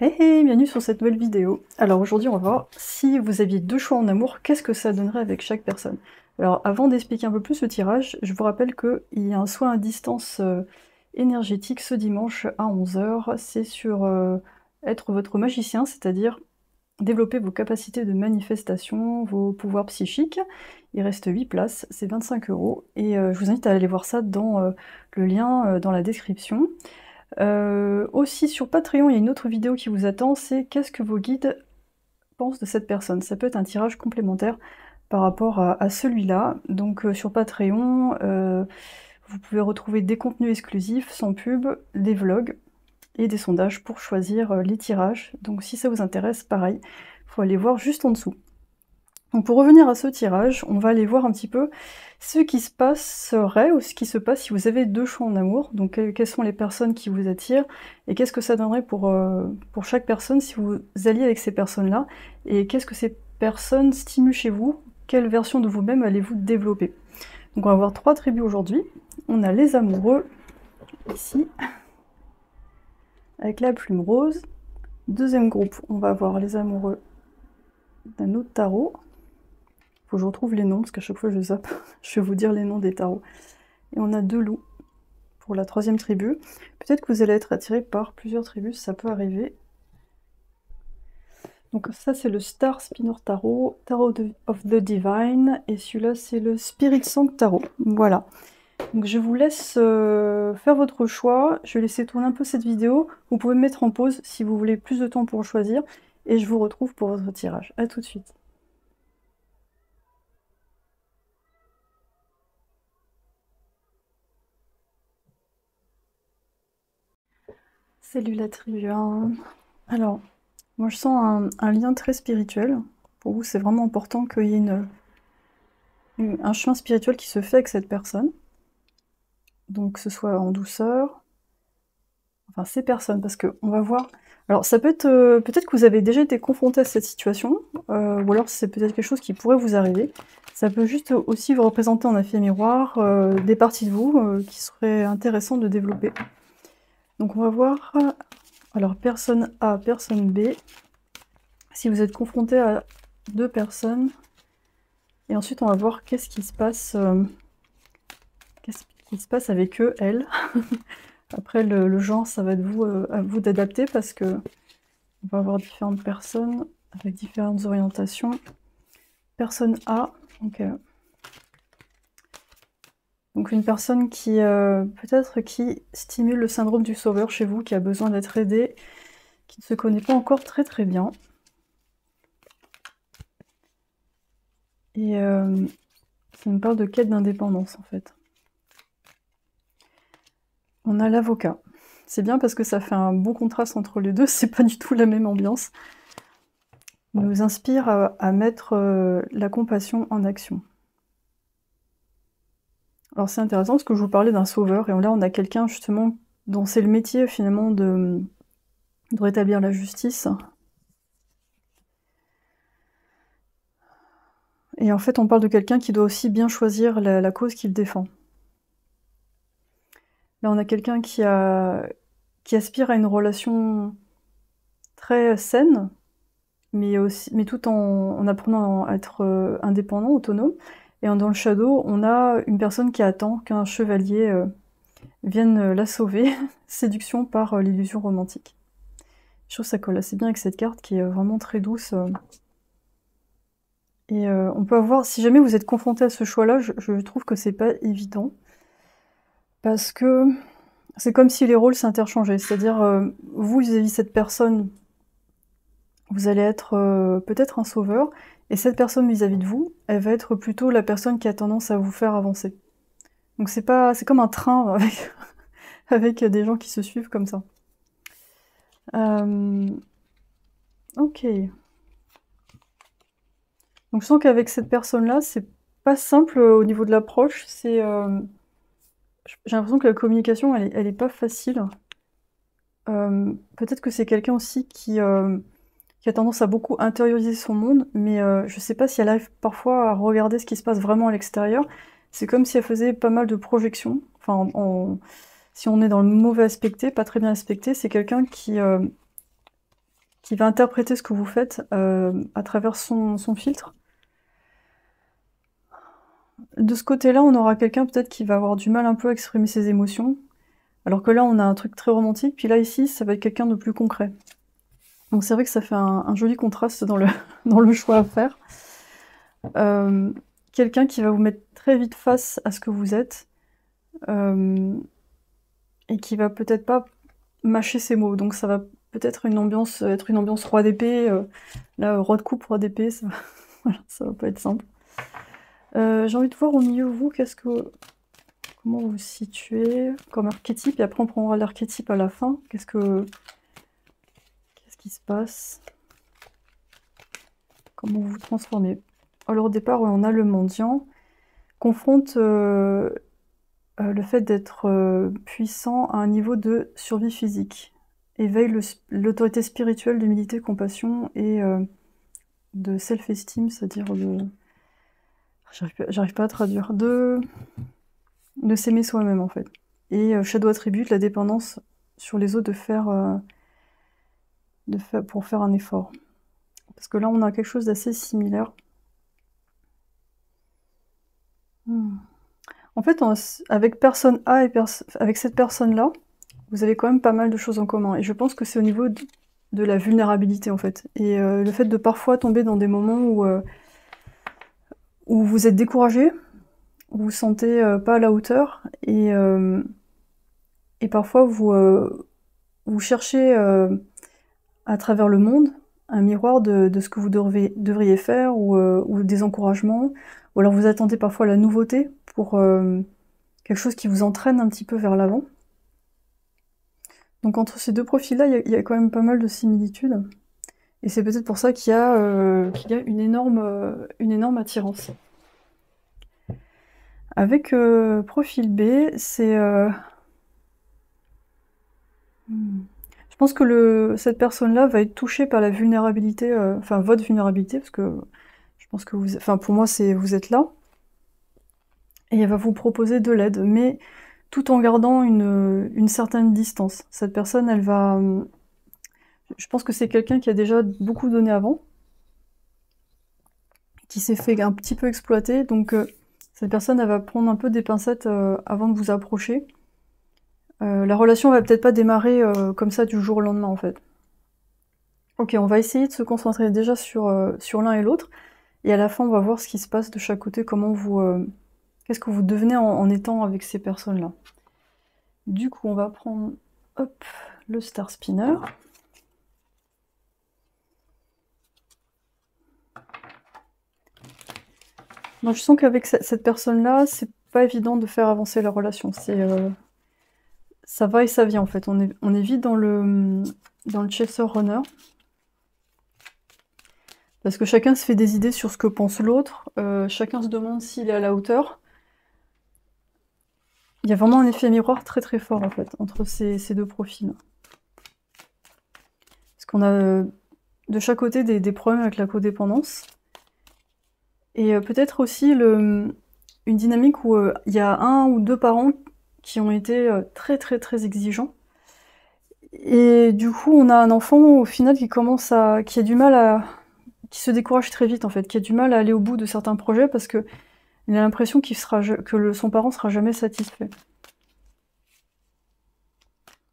Hey hey, bienvenue sur cette nouvelle vidéo. Alors aujourd'hui on va voir si vous aviez deux choix en amour, qu'est-ce que ça donnerait avec chaque personne. Alors avant d'expliquer un peu plus le tirage, je vous rappelle qu'il y a un soin à distance énergétique ce dimanche à 11 h. C'est sur être votre magicien, c'est-à-dire développer vos capacités de manifestation, vos pouvoirs psychiques. Il reste 8 places, c'est 25 € et je vous invite à aller voir ça dans le lien dans la description. Aussi sur Patreon, il y a une autre vidéo qui vous attend, c'est qu'est-ce que vos guides pensent de cette personne. Ça peut être un tirage complémentaire par rapport à celui-là. Donc sur Patreon, vous pouvez retrouver des contenus exclusifs, sans pub, des vlogs et des sondages pour choisir les tirages. Donc si ça vous intéresse, pareil, il faut aller voir juste en dessous. Donc pour revenir à ce tirage, on va aller voir un petit peu ce qui se passerait ou ce qui se passe si vous avez deux choix en amour. Donc quelles sont les personnes qui vous attirent et qu'est-ce que ça donnerait pour chaque personne si vous alliez avec ces personnes-là et qu'est-ce que ces personnes stimulent chez vous, quelle version de vous-même allez-vous développer. Donc on va voir trois tribus aujourd'hui. On a les amoureux ici avec la plume rose. Deuxième groupe, on va voir les amoureux d'un autre tarot. Faut que je retrouve les noms, parce qu'à chaque fois je zappe. Je vais vous dire les noms des tarots. Et on a deux loups pour la troisième tribu. Peut-être que vous allez être attiré par plusieurs tribus, ça peut arriver. Donc ça c'est le Star Spinner Tarot, Tarot of the Divine, et celui-là c'est le Spirit Song Tarot. Voilà. Donc je vous laisse faire votre choix, je vais laisser tourner un peu cette vidéo. Vous pouvez me mettre en pause si vous voulez plus de temps pour choisir, et je vous retrouve pour votre tirage. A tout de suite. Salut la tribu 1. Alors, moi je sens un lien très spirituel. Pour vous, c'est vraiment important qu'il y ait un chemin spirituel qui se fait avec cette personne. Donc que ce soit en douceur. Enfin, ces personnes, parce qu'on va voir... Alors ça peut être... peut-être que vous avez déjà été confronté à cette situation, ou alors c'est peut-être quelque chose qui pourrait vous arriver. Ça peut juste aussi vous représenter en effet miroir des parties de vous qui seraient intéressantes de développer. Donc on va voir... Alors personne A, personne B... Si vous êtes confronté à deux personnes, et ensuite on va voir qu'est-ce qui se passe avec eux, elles. Après le genre, ça va être à vous d'adapter parce que on va avoir différentes personnes avec différentes orientations. Personne A, donc une personne qui peut-être qui stimule le syndrome du sauveur chez vous, qui a besoin d'être aidé, qui ne se connaît pas encore très très bien. Et ça me parle de quête d'indépendance en fait. On a l'avocat. C'est bien parce que ça fait un bon contraste entre les deux, c'est pas du tout la même ambiance. Il nous inspire à mettre la compassion en action. Alors c'est intéressant parce que je vous parlais d'un sauveur, et là on a quelqu'un justement dont c'est le métier finalement de rétablir la justice. Et en fait on parle de quelqu'un qui doit aussi bien choisir la cause qu'il défend. Là on a quelqu'un qui aspire à une relation très saine, mais tout en apprenant à être indépendant, autonome. Et dans le shadow, on a une personne qui attend qu'un chevalier vienne la sauver. Séduction par l'illusion romantique. Je trouve que ça colle assez bien avec cette carte qui est vraiment très douce. Et on peut avoir, si jamais vous êtes confronté à ce choix-là, je trouve que c'est pas évident. Parce que c'est comme si les rôles s'interchangeaient. C'est-à-dire, vous vis-à-vis de cette personne, vous allez être peut-être un sauveur, et cette personne vis-à-vis de vous, elle va être plutôt la personne qui a tendance à vous faire avancer. Donc c'est comme un train avec des gens qui se suivent comme ça. Ok. Donc je sens qu'avec cette personne-là, c'est pas simple au niveau de l'approche. J'ai l'impression que la communication, elle est pas facile. Peut-être que c'est quelqu'un aussi qui a tendance à beaucoup intérioriser son monde, mais je sais pas si elle arrive parfois à regarder ce qui se passe vraiment à l'extérieur. C'est comme si elle faisait pas mal de projections. Enfin, si on est dans le mauvais aspecté, pas très bien aspecté, c'est quelqu'un qui qui va interpréter ce que vous faites à travers son filtre. De ce côté-là, on aura quelqu'un peut-être qui va avoir du mal un peu à exprimer ses émotions, alors que là, on a un truc très romantique, puis là, ici, ça va être quelqu'un de plus concret. Donc c'est vrai que ça fait un joli contraste dans le choix à faire. Quelqu'un qui va vous mettre très vite face à ce que vous êtes, et qui va peut-être pas mâcher ses mots, donc ça va peut-être être une ambiance roi d'épée, là, roi de coupe, roi d'épée, ça, voilà, ça va pas être simple. J'ai envie de voir au milieu, vous, comment vous vous situez comme archétype, et après on prendra l'archétype à la fin. Qu'est-ce qui se passe? Comment vous vous transformez? Alors au départ, on a le mendiant, confronte le fait d'être puissant à un niveau de survie physique. Éveille l'autorité spirituelle d'humilité, compassion et de self-esteem, c'est-à-dire de... J'arrive pas à traduire. De s'aimer soi-même, en fait. Et Shadow Attribute, la dépendance sur les autres pour faire un effort. Parce que là, on a quelque chose d'assez similaire. En fait, avec personne A et avec cette personne-là, vous avez quand même pas mal de choses en commun. Et je pense que c'est au niveau de la vulnérabilité, en fait. Et le fait de parfois tomber dans des moments où vous êtes découragé, où vous vous sentez pas à la hauteur, et parfois vous cherchez à travers le monde un miroir de ce que vous devriez faire, ou des encouragements, ou alors vous attendez parfois la nouveauté pour quelque chose qui vous entraîne un petit peu vers l'avant. Donc entre ces deux profils-là, il y a quand même pas mal de similitudes. Et c'est peut-être pour ça qu'il y a une énorme attirance. Avec profil B, c'est... Je pense que cette personne-là va être touchée par la vulnérabilité, enfin votre vulnérabilité, parce que je pense que pour moi, vous êtes là. Et elle va vous proposer de l'aide, mais tout en gardant une certaine distance. Cette personne, elle va... Je pense que c'est quelqu'un qui a déjà beaucoup donné avant, qui s'est fait un petit peu exploiter, donc cette personne, elle va prendre un peu des pincettes avant de vous approcher. La relation va peut-être pas démarrer comme ça du jour au lendemain, en fait. Ok, on va essayer de se concentrer déjà sur l'un et l'autre, et à la fin, on va voir ce qui se passe de chaque côté, comment vous... qu'est-ce que vous devenez en étant avec ces personnes-là. Du coup, on va prendre, hop, le Star Spinner. Donc, je sens qu'avec cette personne-là, c'est pas évident de faire avancer la relation. Ça va et ça vient, en fait. On est vite dans le chaser runner. Parce que chacun se fait des idées sur ce que pense l'autre. Chacun se demande s'il est à la hauteur. Il y a vraiment un effet miroir très très fort, en fait, entre ces deux profils. Parce qu'on a de chaque côté des problèmes avec la codépendance. Et peut-être aussi une dynamique où il y a un ou deux parents qui ont été très très très exigeants. Et du coup, on a un enfant au final qui a du mal qui se décourage très vite, en fait, qui a du mal à aller au bout de certains projets parce que il a l'impression que son parent sera jamais satisfait.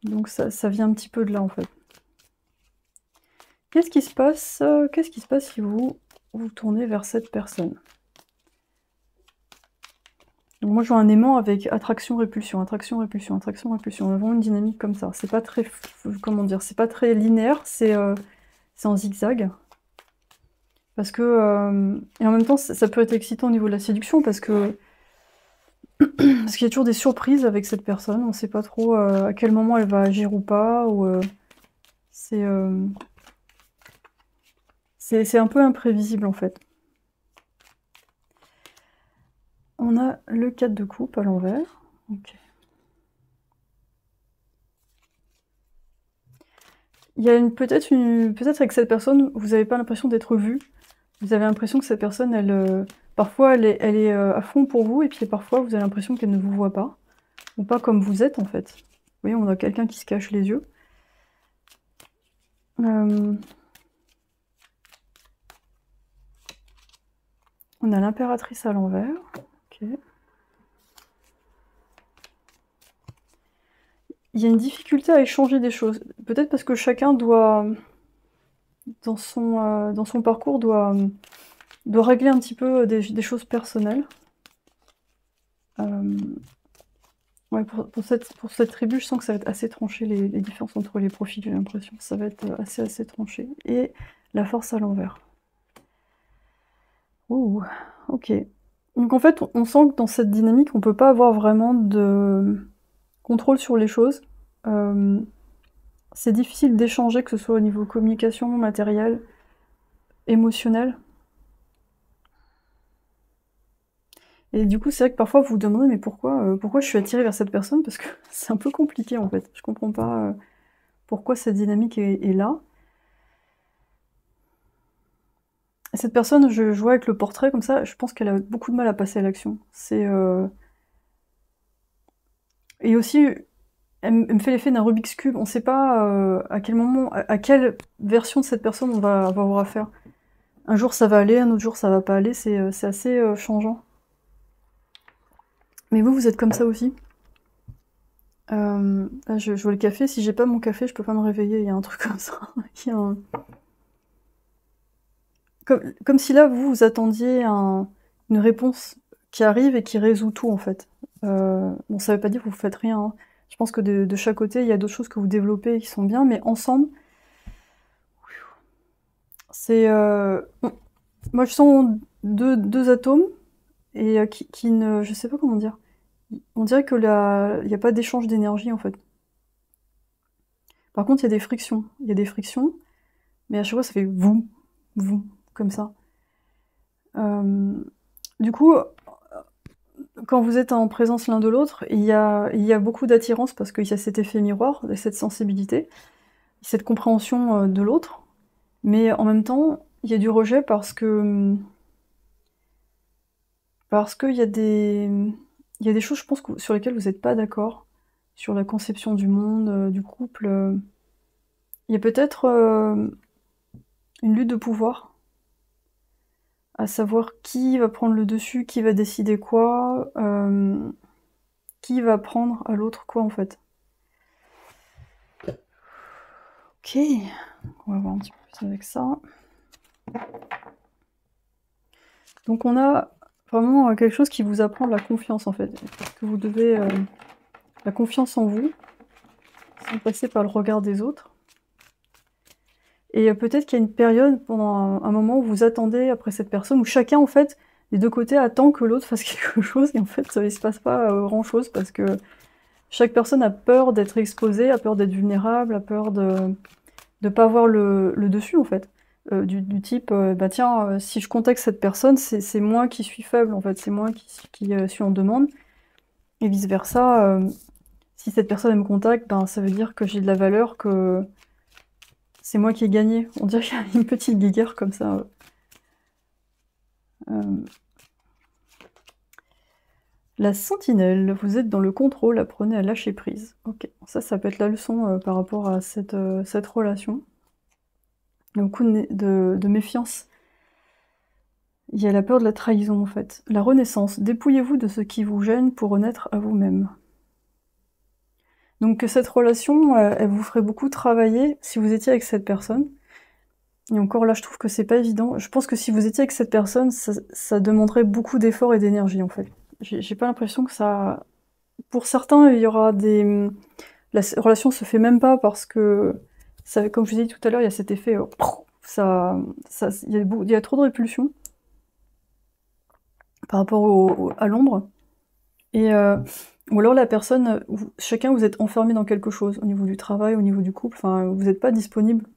Donc ça vient un petit peu de là, en fait. Qu'est-ce qui se passe si vous tournez vers cette personne? Donc moi je vois un aimant avec attraction-répulsion, attraction-répulsion, attraction-répulsion. On a vraiment une dynamique comme ça. C'est pas très, comment dire, c'est pas très linéaire, c'est en zigzag. Parce que, et en même temps, ça peut être excitant au niveau de la séduction, parce qu'il y a toujours des surprises avec cette personne. On sait pas trop à quel moment elle va agir ou pas, ou c'est un peu imprévisible, en fait. On a le 4 de coupe à l'envers. Ok. Il y a peut-être avec cette personne, vous n'avez pas l'impression d'être vu. Vous avez l'impression que cette personne, parfois elle est à fond pour vous, et puis parfois vous avez l'impression qu'elle ne vous voit pas. Ou pas comme vous êtes, en fait. Vous voyez, on a quelqu'un qui se cache les yeux. On a l'impératrice à l'envers. Ok. Il y a une difficulté à échanger des choses. Peut-être parce que chacun doit, dans son parcours, doit régler un petit peu des choses personnelles. Ouais, pour cette tribu, je sens que ça va être assez tranché, les différences entre les profils, j'ai l'impression. Ça va être assez tranché. Et la force à l'envers. Ouh, ok. Donc en fait, on sent que dans cette dynamique, on peut pas avoir vraiment de contrôle sur les choses. C'est difficile d'échanger, que ce soit au niveau communication, matériel, émotionnel. Et du coup, c'est vrai que parfois vous vous demandez mais pourquoi je suis attirée vers cette personne, parce que c'est un peu compliqué en fait. Je comprends pas pourquoi cette dynamique est là. Et cette personne, je vois avec le portrait comme ça, je pense qu'elle a beaucoup de mal à passer à l'action. Et aussi, elle me fait l'effet d'un Rubik's Cube. On sait pas à quel moment, à quelle version de cette personne on va avoir affaire. Un jour ça va aller, un autre jour ça va pas aller, c'est assez changeant. Mais vous êtes comme ça aussi. Là, je vois le café, si j'ai pas mon café, je peux pas me réveiller, il y a un truc comme ça. Il y a comme si là, vous attendiez une réponse qui arrive et qui résout tout, en fait. Bon, ça veut pas dire que vous faites rien, hein. Je pense que de chaque côté, il y a d'autres choses que vous développez et qui sont bien, mais ensemble, c'est... moi, je sens deux atomes, et qui ne... Je sais pas comment dire. On dirait que là, il n'y a pas d'échange d'énergie, en fait. Par contre, il y a des frictions. Il y a des frictions, mais à chaque fois, ça fait vous, comme ça. Du coup, quand vous êtes en présence l'un de l'autre, il y a beaucoup d'attirance parce qu'il y a cet effet miroir, cette sensibilité, cette compréhension de l'autre, mais en même temps, il y a du rejet parce qu'il y a des choses, je pense, sur lesquelles vous n'êtes pas d'accord, sur la conception du monde, du couple. Il y a peut-être une lutte de pouvoir, à savoir qui va prendre le dessus, qui va décider quoi, qui va prendre à l'autre quoi en fait. Ok, on va voir un petit peu plus avec ça. Donc on a vraiment quelque chose qui vous apprend de la confiance en fait. Que vous devez la confiance en vous, sans passer par le regard des autres. Et peut-être qu'il y a une période, pendant un moment où vous attendez après cette personne, où chacun en fait, des deux côtés, attend que l'autre fasse quelque chose, et en fait il se passe pas grand-chose, parce que chaque personne a peur d'être exposée, a peur d'être vulnérable, a peur de ne pas avoir le dessus en fait. Du type, bah tiens, si je contacte cette personne, c'est moi qui suis faible en fait, c'est moi qui suis en demande. Et vice versa, si cette personne elle me contacte, ben, ça veut dire que j'ai de la valeur, que c'est moi qui ai gagné. On dirait qu'il y a une petite guéguerre comme ça. La sentinelle, vous êtes dans le contrôle, apprenez à lâcher prise. Ok, ça peut être la leçon par rapport à cette relation. Il y a beaucoup de méfiance. Il y a la peur de la trahison, en fait. La renaissance. Dépouillez-vous de ce qui vous gêne pour renaître à vous-même. Donc cette relation, elle vous ferait beaucoup travailler si vous étiez avec cette personne. Et encore là, je trouve que c'est pas évident. Je pense que si vous étiez avec cette personne, ça demanderait beaucoup d'efforts et d'énergie, en fait. J'ai pas l'impression que ça... Pour certains, il y aura des... La relation se fait même pas parce que, ça, comme je vous ai dit tout à l'heure, il y a cet effet... il y a trop de répulsion par rapport à l'ombre. Et ou alors la personne, chacun vous êtes enfermé dans quelque chose, au niveau du travail, au niveau du couple, enfin vous n'êtes pas disponible.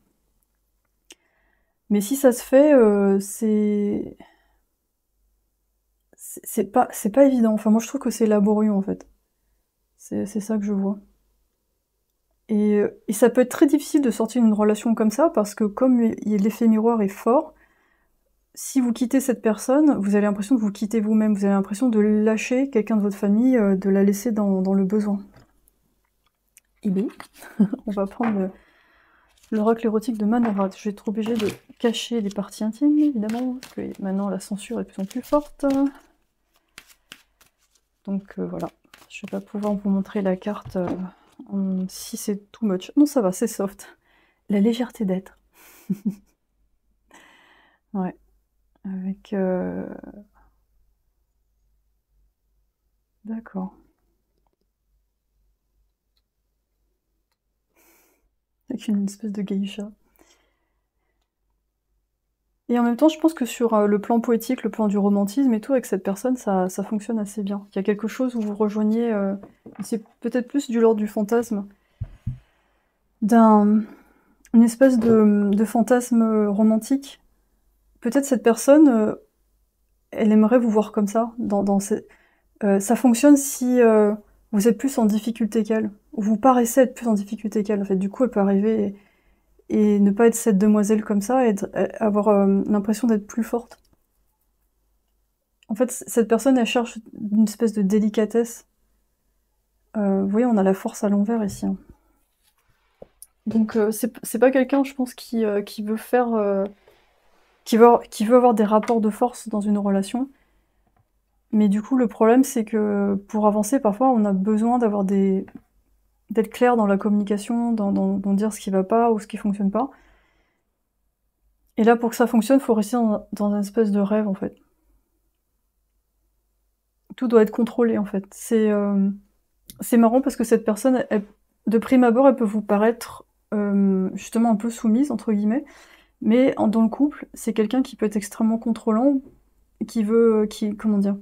Mais si ça se fait, c'est pas évident. Enfin moi je trouve que c'est laborieux en fait. C'est ça que je vois. Et ça peut être très difficile de sortir d'une relation comme ça, parce que comme l'effet miroir est fort, si vous quittez cette personne, vous avez l'impression que vous quittez vous-même, vous avez l'impression de lâcher quelqu'un de votre famille, de la laisser dans le besoin. On va prendre L'oracle érotique de Manorat. Je vais être obligée de cacher les parties intimes, évidemment, parce que maintenant la censure est de plus en plus forte. Donc voilà, je vais pas pouvoir vous montrer la carte si c'est too much. Non, ça va, c'est soft. La légèreté d'être. Ouais. Avec... D'accord. Avec une espèce de geisha. Et en même temps, je pense que sur le plan poétique, le plan du romantisme et tout, avec cette personne, ça fonctionne assez bien. Il y a quelque chose où vous rejoignez... c'est peut-être plus du l'ordre du fantasme. Une espèce de fantasme romantique. Peut-être cette personne, elle aimerait vous voir comme ça. Ça fonctionne si vous êtes plus en difficulté qu'elle. Ou vous paraissez être plus en difficulté qu'elle. En fait, du coup, elle peut arriver et ne pas être cette demoiselle comme ça, et avoir l'impression d'être plus forte. En fait, cette personne, elle cherche une espèce de délicatesse. Vous voyez, on a la force à l'envers ici. Hein. Donc c'est pas quelqu'un, je pense, qui veut faire... qui veut avoir des rapports de force dans une relation. Mais du coup, le problème, c'est que pour avancer, parfois, on a besoin d'être clair dans la communication, dans dire ce qui va pas ou ce qui fonctionne pas. Et là, pour que ça fonctionne, il faut rester dans un espèce de rêve, en fait. Tout doit être contrôlé, en fait. C'est marrant parce que cette personne, de prime abord, elle peut vous paraître justement un peu soumise, entre guillemets, mais dans le couple, c'est quelqu'un qui peut être extrêmement contrôlant, comment dire,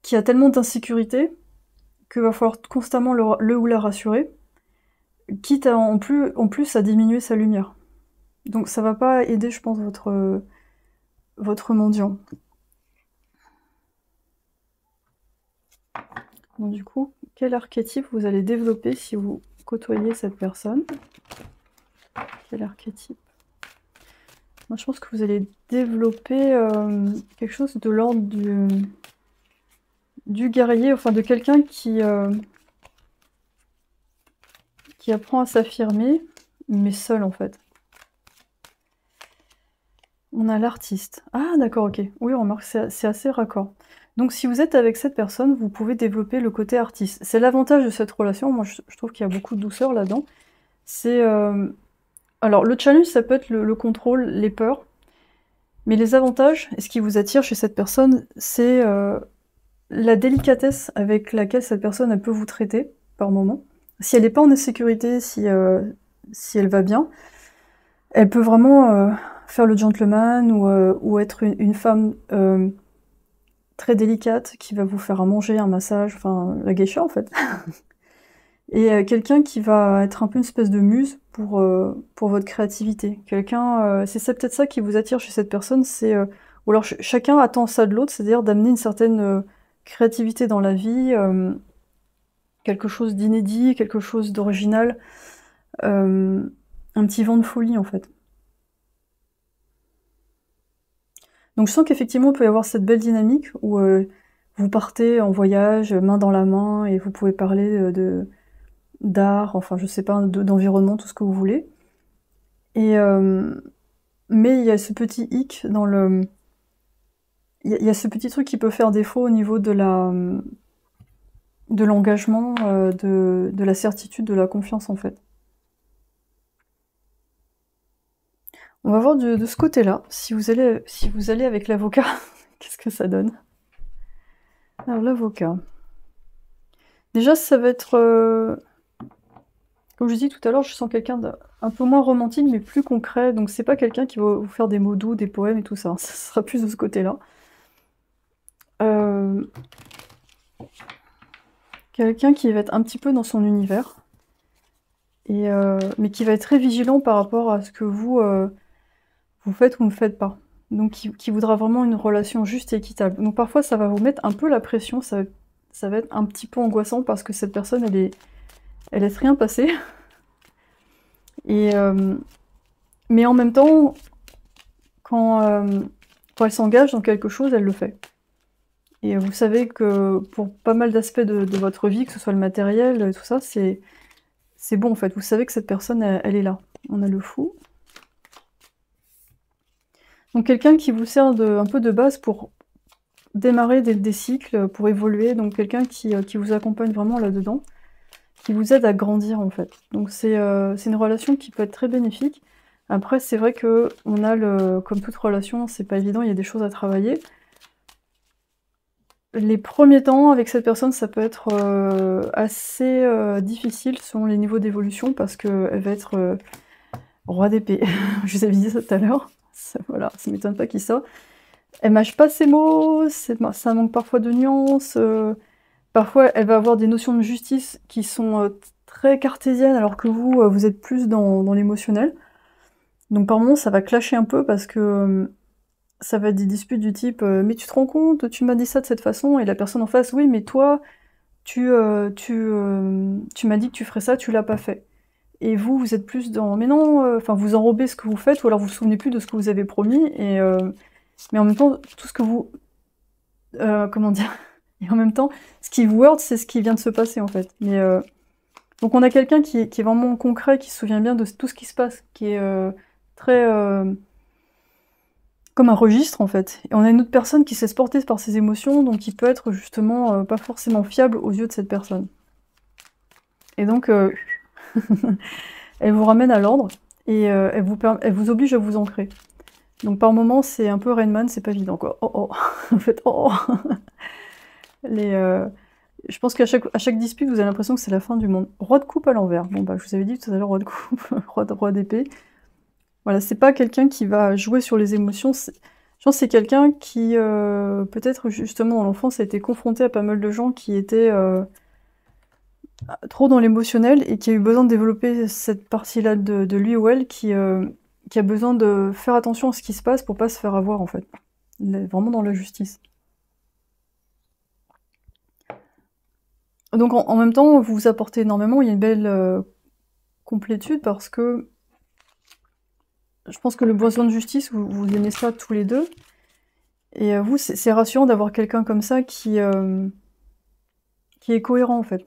qui a tellement d'insécurité qu'il va falloir constamment le ou la rassurer, quitte en plus à diminuer sa lumière. Donc ça va pas aider, je pense, votre mendiant. Donc du coup, quel archétype vous allez développer si vous côtoyez cette personne? Quel archétype? Moi, je pense que vous allez développer quelque chose de l'ordre du guerrier, enfin de quelqu'un qui apprend à s'affirmer, mais seul en fait. On a l'artiste. Ah d'accord, ok. Oui, remarque, c'est assez raccord. Donc si vous êtes avec cette personne, vous pouvez développer le côté artiste. C'est l'avantage de cette relation, moi je trouve qu'il y a beaucoup de douceur là-dedans. C'est... Alors le challenge, ça peut être le contrôle, les peurs, mais les avantages, et ce qui vous attire chez cette personne, c'est la délicatesse avec laquelle cette personne elle peut vous traiter par moment. Si elle n'est pas en insécurité, si elle va bien, elle peut vraiment faire le gentleman ou être une femme très délicate qui va vous faire à manger, un massage, enfin la geisha en fait. Et quelqu'un qui va être un peu une espèce de muse pour votre créativité. Quelqu'un, c'est peut-être ça qui vous attire chez cette personne, c'est... ou alors chacun attend ça de l'autre, c'est-à-dire d'amener une certaine créativité dans la vie, quelque chose d'inédit, quelque chose d'original, un petit vent de folie en fait. Donc je sens qu'effectivement il peut y avoir cette belle dynamique où vous partez en voyage, main dans la main, et vous pouvez parler d'art, enfin je sais pas, d'environnement, tout ce que vous voulez. Et mais il y a ce petit hic dans le... Il y a ce petit truc qui peut faire défaut au niveau de l'engagement, de la certitude, de la confiance en fait. On va voir de ce côté-là, si vous allez avec l'avocat, qu'est-ce que ça donne? Alors l'avocat. Déjà ça va être... Comme je dis tout à l'heure, je sens quelqu'un d'un peu moins romantique, mais plus concret. Donc c'est pas quelqu'un qui va vous faire des mots doux, des poèmes et tout ça. Ça sera plus de ce côté-là. Quelqu'un qui va être un petit peu dans son univers. Mais qui va être très vigilant par rapport à ce que vous faites ou ne faites pas. Donc qui voudra vraiment une relation juste et équitable. Donc parfois ça va vous mettre un peu la pression, ça va être un petit peu angoissant parce que cette personne, elle laisse rien passer. Mais en même temps, quand elle s'engage dans quelque chose, elle le fait. Et vous savez que pour pas mal d'aspects de votre vie, que ce soit le matériel, tout ça, c'est bon en fait. Vous savez que cette personne, elle est là. On a le fou. Donc quelqu'un qui vous sert un peu de base pour démarrer des cycles, pour évoluer. Donc quelqu'un qui vous accompagne vraiment là-dedans, qui vous aide à grandir en fait. Donc c'est une relation qui peut être très bénéfique. Après c'est vrai qu'on a comme toute relation, c'est pas évident, il y a des choses à travailler. Les premiers temps avec cette personne, ça peut être assez difficile selon les niveaux d'évolution parce qu'elle va être roi d'épée. Je vous avais dit ça tout à l'heure. Voilà, ça m'étonne pas qu'il soit. Elle mâche pas ses mots, ça manque parfois de nuances. Parfois, elle va avoir des notions de justice qui sont très cartésiennes alors que vous êtes plus dans l'émotionnel. Donc par moments, ça va clasher un peu parce que ça va être des disputes du type mais tu te rends compte, tu m'as dit ça de cette façon, et la personne en face, oui, mais toi, tu m'as dit que tu ferais ça, tu l'as pas fait. Et vous êtes plus dans mais non, enfin vous enrobez ce que vous faites, ou alors vous vous souvenez plus de ce que vous avez promis, mais en même temps, tout ce que vous. Comment dire? Et en même temps, ce qui vous heurte, c'est ce qui vient de se passer en fait. Donc on a quelqu'un qui est vraiment concret, qui se souvient bien de tout ce qui se passe, qui est très. Comme un registre en fait. Et on a une autre personne qui s'est porter par ses émotions, donc qui peut être justement pas forcément fiable aux yeux de cette personne. Et donc elle vous ramène à l'ordre et elle vous oblige à vous ancrer. Donc par moments c'est un peu Rain Man, c'est pas évident quoi. Oh oh, en fait oh oh. Je pense qu'à chaque dispute vous avez l'impression que c'est la fin du monde. Roi de coupe à l'envers. Bon bah je vous avais dit tout à l'heure roi de coupe, roi d'épée. Voilà, c'est pas quelqu'un qui va jouer sur les émotions. Je pense que c'est quelqu'un qui, peut-être justement dans l'enfance, a été confronté à pas mal de gens qui étaient trop dans l'émotionnel et qui a eu besoin de développer cette partie-là de lui ou elle qui a besoin de faire attention à ce qui se passe pour pas se faire avoir en fait. Il est vraiment dans la justice. Donc en même temps, vous vous apportez énormément, il y a une belle complétude parce que je pense que le besoin de justice, vous aimez ça tous les deux. Et vous, c'est rassurant d'avoir quelqu'un comme ça qui est cohérent en fait.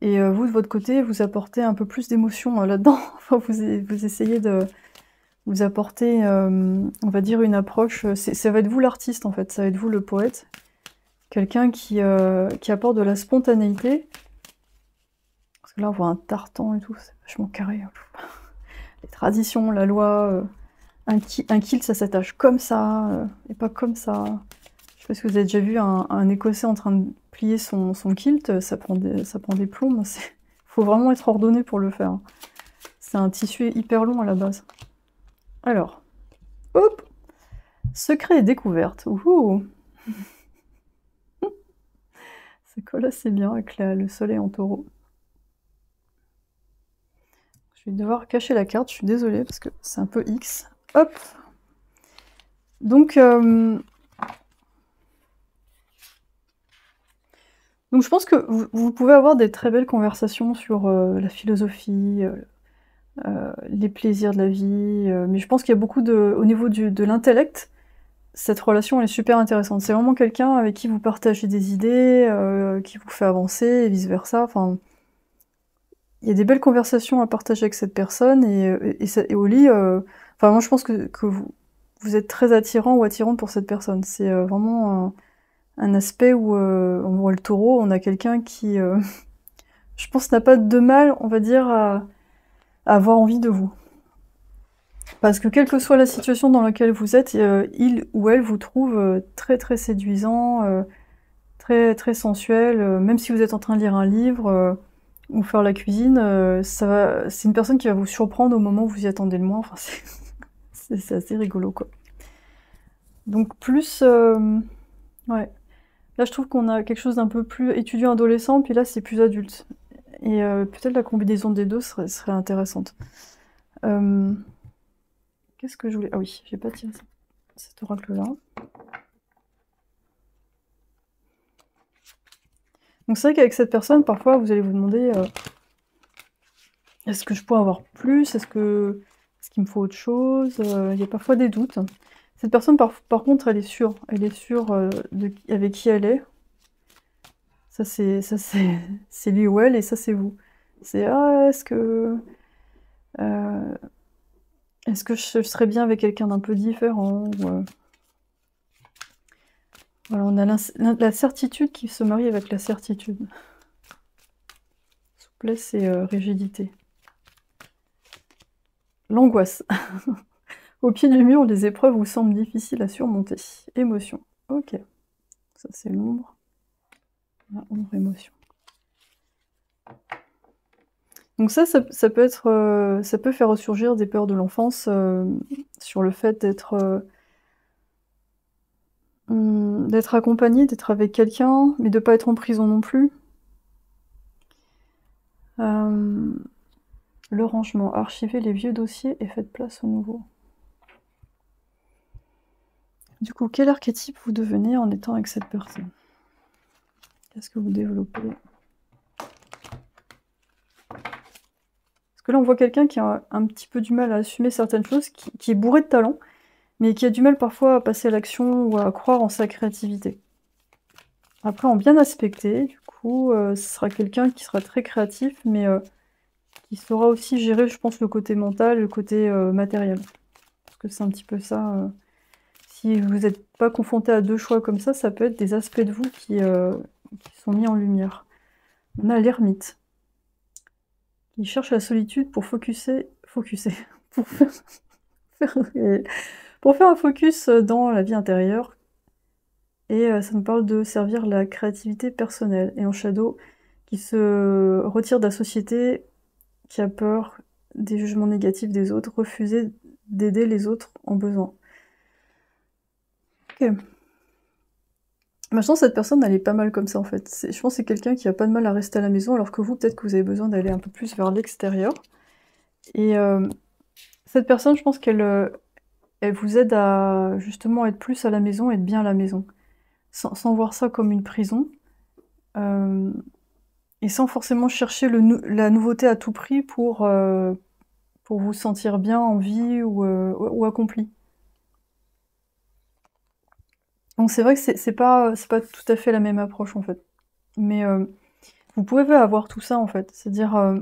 Et vous, de votre côté, vous apportez un peu plus d'émotion là-dedans. Enfin, vous essayez de vous apporter, on va dire, une approche. Ça va être vous l'artiste en fait, ça va être vous le poète. Quelqu'un qui apporte de la spontanéité. Parce que là, on voit un tartan et tout, c'est vachement carré. Les traditions, la loi, un kilt, ça s'attache comme ça, et pas comme ça. Je sais pas si vous avez déjà vu un Écossais en train de plier son kilt, ça prend des plombs. Faut vraiment être ordonné pour le faire. C'est un tissu hyper long à la base. Alors, hop, secret et découverte. Ouhou. Ça colle assez bien avec le soleil en taureau. Je vais devoir cacher la carte, je suis désolée parce que c'est un peu X. Hop. Donc je pense que vous pouvez avoir des très belles conversations sur la philosophie, les plaisirs de la vie, mais je pense qu'il y a beaucoup au niveau de l'intellect, cette relation elle est super intéressante. C'est vraiment quelqu'un avec qui vous partagez des idées, qui vous fait avancer, et vice-versa. Enfin, il y a des belles conversations à partager avec cette personne, et au lit, enfin moi je pense que vous êtes très attirant ou attirante pour cette personne. C'est vraiment un aspect où on voit le taureau, on a quelqu'un qui, je pense, n'a pas de mal, on va dire, à avoir envie de vous. Parce que quelle que soit la situation dans laquelle vous êtes, il ou elle vous trouve très très séduisant, très très sensuel, même si vous êtes en train de lire un livre ou faire la cuisine, c'est une personne qui va vous surprendre au moment où vous y attendez le moins. Enfin, c'est assez rigolo, quoi. Donc plus, ouais. Là, je trouve qu'on a quelque chose d'un peu plus étudiant-adolescent, puis là, c'est plus adulte. Et peut-être la combinaison des deux serait intéressante. Qu'est-ce que je voulais... Ah oui, j'ai pas tiré cet oracle-là. Donc c'est vrai qu'avec cette personne, parfois, vous allez vous demander est-ce que je pourrais avoir plus? Est-ce qu'il me faut autre chose? Il y a parfois des doutes. Cette personne, par contre, elle est sûre. Elle est sûre avec qui elle est. Ça, c'est lui ou elle, et ça, c'est vous. C'est, ah, est-ce que... Est-ce que je serais bien avec quelqu'un d'un peu différent ou, voilà, on a la certitude qui se marie avec la certitude. Souplesse et rigidité. L'angoisse. Au pied du mur, les épreuves vous semblent difficiles à surmonter. Émotion. Ok. Ça, c'est l'ombre. Ombre, émotion. Donc ça peut être, ça peut faire ressurgir des peurs de l'enfance sur le fait d'être accompagné, d'être avec quelqu'un, mais de pas être en prison non plus. Le rangement. Archivez les vieux dossiers et faites place aux nouveaux. Du coup, quel archétype vous devenez en étant avec cette personne? Qu'est-ce que vous développez? Parce que là, on voit quelqu'un qui a un petit peu du mal à assumer certaines choses, qui est bourré de talent, mais qui a du mal parfois à passer à l'action ou à croire en sa créativité. Après, en bien aspecté, du coup, ce sera quelqu'un qui sera très créatif, mais qui saura aussi gérer, je pense, le côté mental, le côté matériel. Parce que c'est un petit peu ça. Si vous n'êtes pas confronté à deux choix comme ça peut être des aspects de vous qui sont mis en lumière. On a l'ermite, qui cherche la solitude pour focuser, pour faire un focus dans la vie intérieure. Et ça nous parle de servir la créativité personnelle. Et en shadow, qui se retire de la société, qui a peur des jugements négatifs des autres, refuser d'aider les autres en besoin. Ok. Maintenant, cette personne, elle est pas mal comme ça, en fait. Je pense que c'est quelqu'un qui a pas de mal à rester à la maison, alors que vous, peut-être que vous avez besoin d'aller un peu plus vers l'extérieur. Et cette personne, je pense qu'elle elle vous aide à, justement, être plus à la maison, être bien à la maison. Sans voir ça comme une prison. Et sans forcément chercher la nouveauté à tout prix pour vous sentir bien en vie ou accompli. Donc c'est vrai que c'est pas tout à fait la même approche, en fait. Mais vous pouvez avoir tout ça, en fait. C'est-à-dire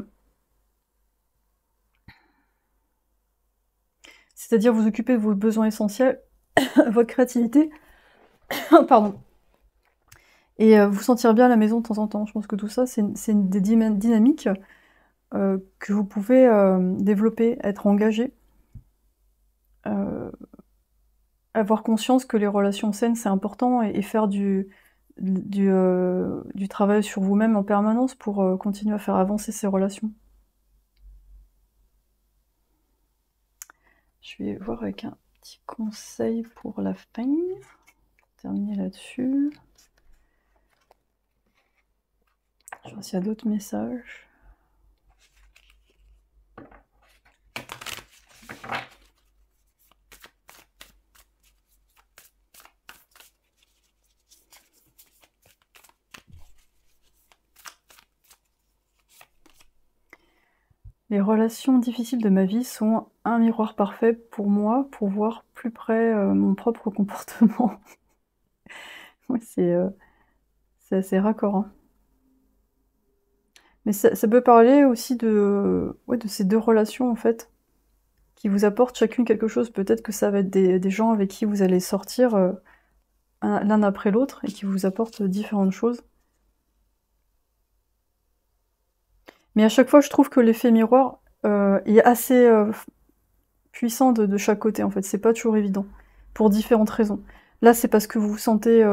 vous occuper de vos besoins essentiels, votre créativité, pardon, et vous sentir bien à la maison de temps en temps. Je pense que tout ça, c'est des dynamiques que vous pouvez développer, être engagé, avoir conscience que les relations saines, c'est important, et faire du travail sur vous-même en permanence pour continuer à faire avancer ces relations. Je vais voir avec un petit conseil pour la fin. Terminer là-dessus. Je vais voir s'il y a d'autres messages. Les relations difficiles de ma vie sont un miroir parfait pour moi, pour voir plus près mon propre comportement. Ouais, c'est assez raccord, hein. Mais ça peut parler aussi de ces deux relations, en fait, qui vous apportent chacune quelque chose. Peut-être que ça va être des gens avec qui vous allez sortir l'un après l'autre, et qui vous apportent différentes choses. Mais à chaque fois, je trouve que l'effet miroir est assez puissant de chaque côté, en fait. C'est pas toujours évident, pour différentes raisons. Là, c'est parce que vous vous sentez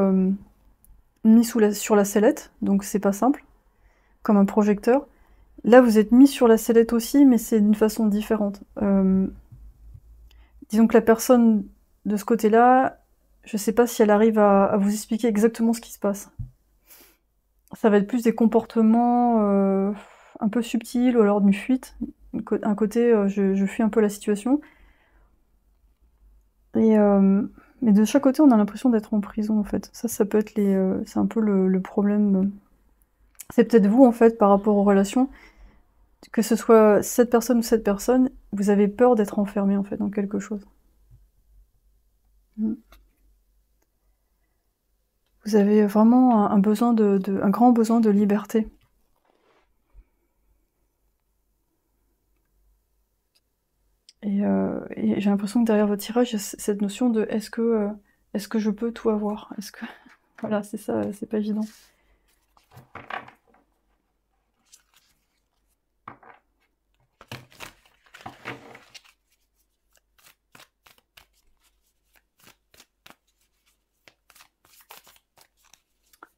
mis sur la sellette, donc c'est pas simple, comme un projecteur. Là, vous êtes mis sur la sellette aussi, mais c'est d'une façon différente. Disons que la personne de ce côté-là, je sais pas si elle arrive à vous expliquer exactement ce qui se passe. Ça va être plus des comportements un peu subtils, ou alors d'une fuite. Un côté, je fuis un peu la situation. Mais de chaque côté, on a l'impression d'être en prison, en fait. Ça peut être c'est un peu le problème. C'est peut-être vous, en fait, par rapport aux relations, que ce soit cette personne ou cette personne, vous avez peur d'être enfermé, en fait, dans quelque chose. Vous avez vraiment un grand besoin de liberté. et j'ai l'impression que derrière votre tirage, il y a cette notion de est-ce que je peux tout avoir? Est-ce que voilà, c'est ça, c'est pas évident.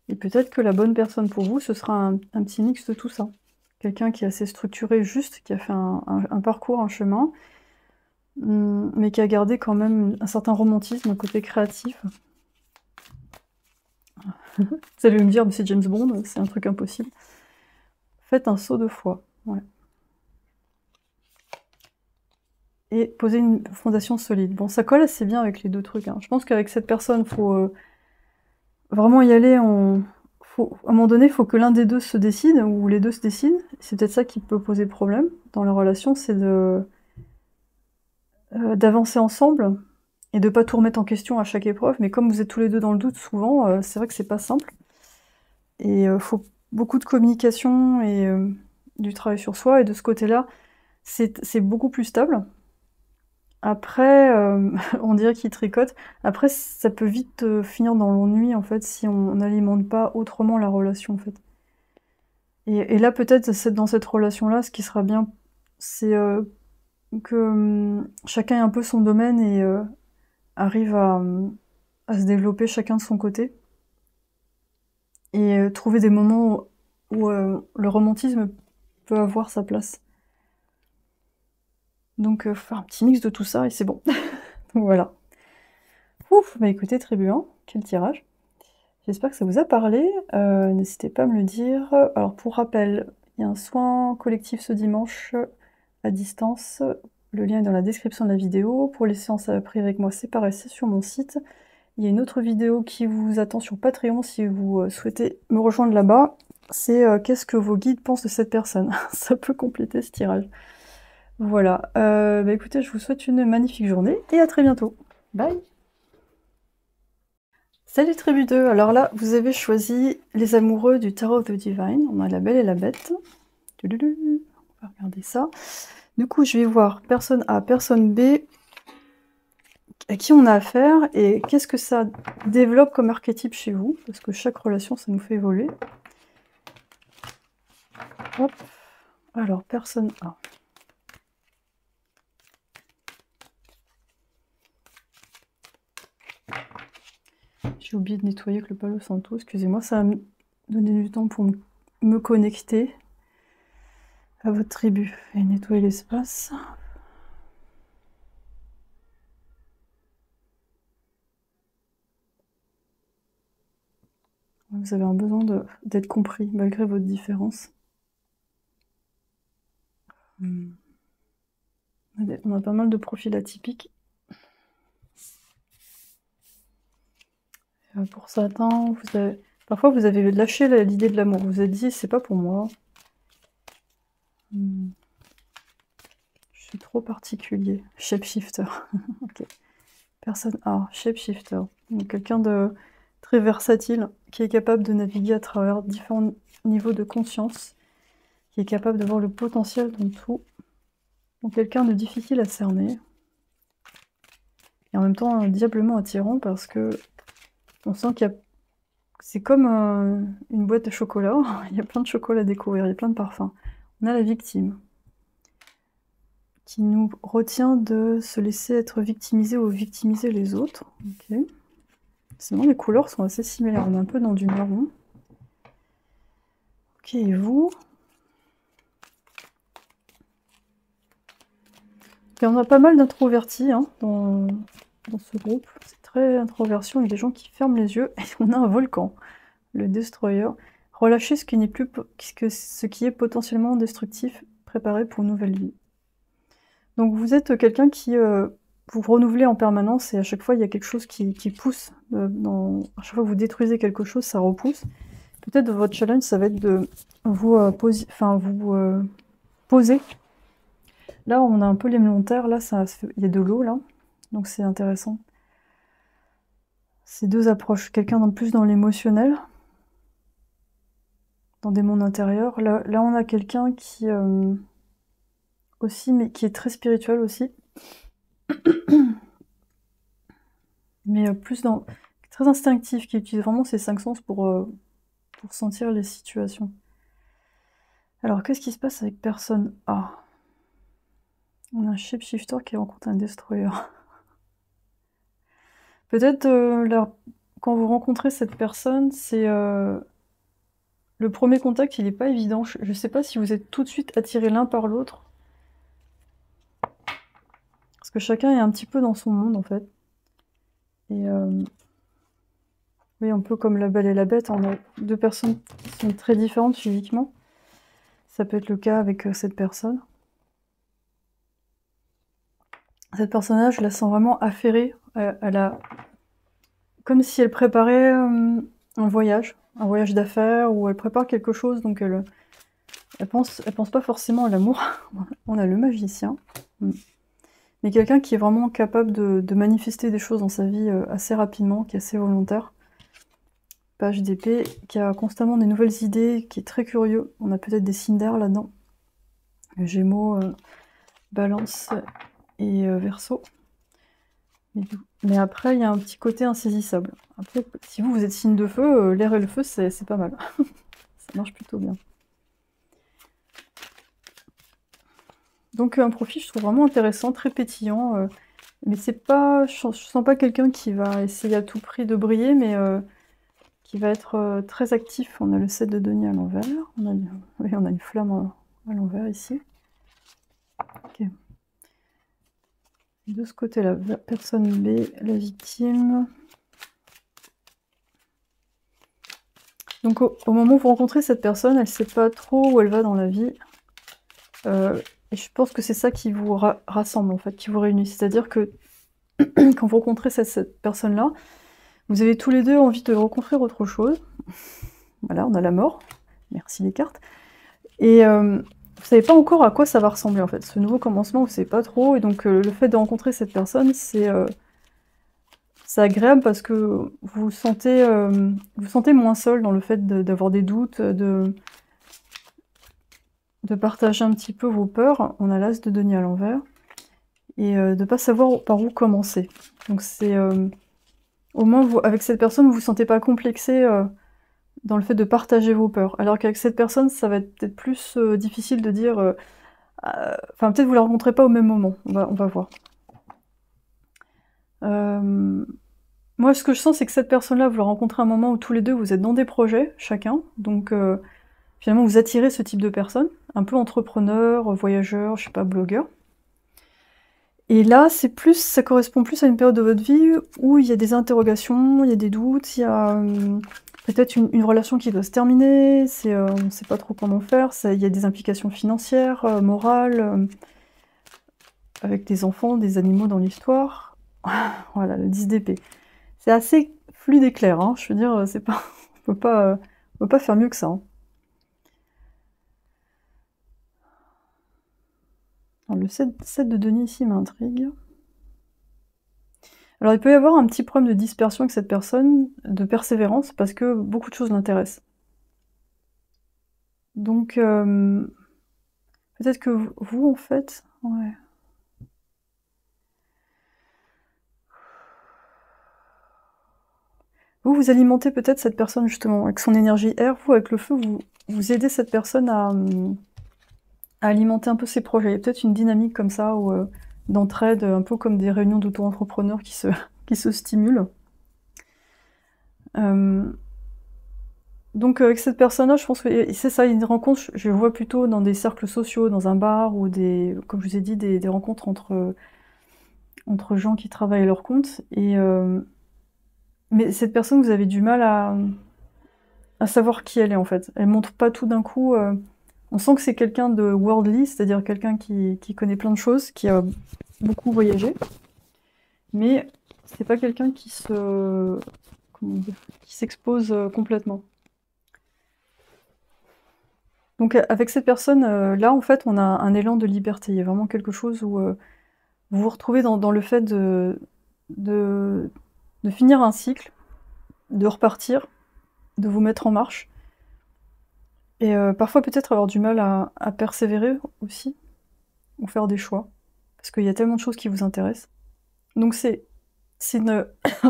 Et peut-être que la bonne personne pour vous, ce sera un petit mix de tout ça. Quelqu'un qui est assez structuré, juste, qui a fait un parcours, un chemin, mais qui a gardé quand même un certain romantisme, un côté créatif. Vous allez me dire, mais c'est James Bond, c'est un truc impossible. Faites un saut de foi. Ouais. Et posez une fondation solide. Bon, ça colle assez bien avec les deux trucs. Hein. Je pense qu'avec cette personne, faut vraiment y aller en... à un moment donné, il faut que l'un des deux se décide, ou les deux se décident. C'est peut-être ça qui peut poser problème dans la relation, c'est d'avancer ensemble et de pas tout remettre en question à chaque épreuve. Mais comme vous êtes tous les deux dans le doute, souvent, c'est vrai que c'est pas simple. Et faut beaucoup de communication et du travail sur soi. Et de ce côté-là, c'est beaucoup plus stable. Après, on dirait qu'il tricote. Après, ça peut vite finir dans l'ennui, en fait, si on n'alimente pas autrement la relation, en fait. Et là, peut-être, dans cette relation-là, ce qui sera bien, c'est que chacun ait un peu son domaine et arrive à se développer chacun de son côté. Et trouver des moments où le romantisme peut avoir sa place. Donc, faire un petit mix de tout ça et c'est bon. Donc voilà. Ouf, bah écoutez, Tribu 1, quel tirage. J'espère que ça vous a parlé. N'hésitez pas à me le dire. Alors, pour rappel, il y a un soin collectif ce dimanche à distance. Le lien est dans la description de la vidéo. Pour les séances à prix avec moi, c'est pareil, c'est sur mon site. Il y a une autre vidéo qui vous attend sur Patreon si vous souhaitez me rejoindre là-bas. C'est qu'est-ce que vos guides pensent de cette personne. Ça peut compléter ce tirage. Voilà. Bah écoutez, je vous souhaite une magnifique journée et à très bientôt. Bye! Salut Tribu 2, alors là, vous avez choisi les amoureux du Tarot of the Divine. On a la Belle et la Bête. On va regarder ça. Du coup, je vais voir personne A, personne B, à qui on a affaire et qu'est-ce que ça développe comme archétype chez vous, parce que chaque relation, ça nous fait évoluer. Hop. Alors, personne A. J'ai oublié de nettoyer avec le Palo Santo, excusez-moi, ça va me donner du temps pour me connecter à votre tribu et nettoyer l'espace. Vous avez un besoin d'être compris, malgré votre différence. On a pas mal de profils atypiques. Pour certains, parfois vous avez lâché l'idée de l'amour. Vous vous êtes dit, c'est pas pour moi. Je suis trop particulier. Shapeshifter. Ok. Personne A, shapeshifter. Quelqu'un de très versatile, qui est capable de naviguer à travers différents niveaux de conscience, qui est capable de voir le potentiel dans tout. Donc quelqu'un de difficile à cerner. Et en même temps diablement attirant parce que on sent qu'il y a... C'est comme une boîte de chocolat, il y a plein de chocolat à découvrir, il y a plein de parfums. On a la victime, qui nous retient de se laisser être victimisé ou victimiser les autres. Okay. Sinon, les couleurs sont assez similaires, on est un peu dans du marron. Ok, et vous? Okay, on a pas mal d'introvertis hein, dans ce groupe. C'est très introversion, il y a des gens qui ferment les yeux. Et on a un volcan, le Destroyer. Relâchez ce qui n'est plus ce qui est potentiellement destructif, préparé pour une nouvelle vie. Donc vous êtes quelqu'un qui vous renouvelez en permanence et à chaque fois il y a quelque chose qui pousse. À chaque fois que vous détruisez quelque chose, ça repousse. Peut-être votre challenge, ça va être de vous poser. Là, on a un peu l'élémentaire, là, il y a de l'eau, là. Donc c'est intéressant. Ces deux approches. Quelqu'un plus dans l'émotionnel, dans des mondes intérieurs. Là on a quelqu'un qui... aussi, mais qui est très spirituel aussi. Mais plus dans... très instinctif, qui utilise vraiment ses 5 sens pour sentir les situations. Alors, qu'est-ce qui se passe avec personne A? On a un shapeshifter qui rencontre un destroyer. Peut-être quand vous rencontrez cette personne, c'est... le premier contact, il n'est pas évident. Je ne sais pas si vous êtes tout de suite attirés l'un par l'autre. Parce que chacun est un petit peu dans son monde, en fait. Et oui, un peu comme La Belle et la Bête, on a deux personnes qui sont très différentes physiquement. Ça peut être le cas avec cette personne. Cette personnage, je la sens vraiment affairée. Elle a... comme si elle préparait un voyage d'affaires, ou elle prépare quelque chose, donc elle pense pas forcément à l'amour. On a le magicien. Mais quelqu'un qui est vraiment capable de manifester des choses dans sa vie assez rapidement, qui est assez volontaire. Page d'épée, qui a constamment des nouvelles idées, qui est très curieux. On a peut-être des signes d'air là-dedans. Gémeaux, Balance et Verseau. Mais après, il y a un petit côté insaisissable. Après, si vous êtes signe de feu, l'air et le feu, c'est pas mal. Ça marche plutôt bien. Donc un profil, je trouve vraiment intéressant, très pétillant. Mais c'est pas, je sens pas quelqu'un qui va essayer à tout prix de briller, mais qui va être très actif. On a le 7 de denier à l'envers. On a une flamme à l'envers ici. Ok. De ce côté-là, personne B, la victime. Donc au moment où vous rencontrez cette personne, elle ne sait pas trop où elle va dans la vie. Et je pense que c'est ça qui vous rassemble, en fait, qui vous réunit. C'est-à-dire que quand vous rencontrez cette personne-là, vous avez tous les deux envie de reconstruire autre chose. Voilà, on a la mort. Merci les cartes. Et vous savez pas encore à quoi ça va ressembler, en fait. Ce nouveau commencement, vous savez pas trop. Et donc le fait de rencontrer cette personne, c'est agréable parce que vous vous sentez moins seul dans le fait d'avoir des doutes, de partager un petit peu vos peurs. On a l'as de denier à l'envers. Et de ne pas savoir par où commencer. Donc c'est... au moins, avec cette personne, vous ne vous sentez pas complexé dans le fait de partager vos peurs. Alors qu'avec cette personne, ça va être peut-être plus difficile de dire... Enfin, peut-être vous la rencontrez pas au même moment. On va voir. Moi, ce que je sens, c'est que cette personne-là, vous la rencontrez à un moment où tous les deux, vous êtes dans des projets, chacun. Donc, finalement, vous attirez ce type de personne. Un peu entrepreneur, voyageur, je sais pas, blogueur. Et là, ça correspond plus à une période de votre vie où il y a des interrogations, il y a des doutes, il y a peut-être une relation qui doit se terminer, on ne sait pas trop comment faire, il y a des implications financières, morales, avec des enfants, des animaux dans l'histoire. Voilà, le 10 d'épée. C'est assez fluide et clair, hein, je veux dire, c'est pas, on peut pas faire mieux que ça. Hein. Alors, le 7 de denier ici m'intrigue. Alors il peut y avoir un petit problème de dispersion avec cette personne, de persévérance, parce que beaucoup de choses l'intéressent. Donc peut-être que vous, en fait... Ouais. Vous alimentez peut-être cette personne justement, avec son énergie air, vous, avec le feu, vous aidez cette personne à alimenter un peu ses projets. Il y a peut-être une dynamique comme ça, d'entraide, un peu comme des réunions d'auto-entrepreneurs qui se stimulent. Donc avec cette personne-là, je pense que c'est ça, une rencontre, je vois plutôt dans des cercles sociaux, dans un bar, ou comme je vous ai dit, des rencontres entre gens qui travaillent à leur compte. Mais cette personne, vous avez du mal à savoir qui elle est en fait. Elle montre pas tout d'un coup. On sent que c'est quelqu'un de worldly, c'est-à-dire quelqu'un qui connaît plein de choses, qui a beaucoup voyagé. Mais c'est pas quelqu'un qui s'expose complètement. Donc avec cette personne là, en fait, on a un élan de liberté. Il y a vraiment quelque chose où vous vous retrouvez dans le fait de finir un cycle, de repartir, de vous mettre en marche. Et parfois peut-être avoir du mal à persévérer aussi, ou faire des choix. Parce qu'il y a tellement de choses qui vous intéressent. Donc c'est une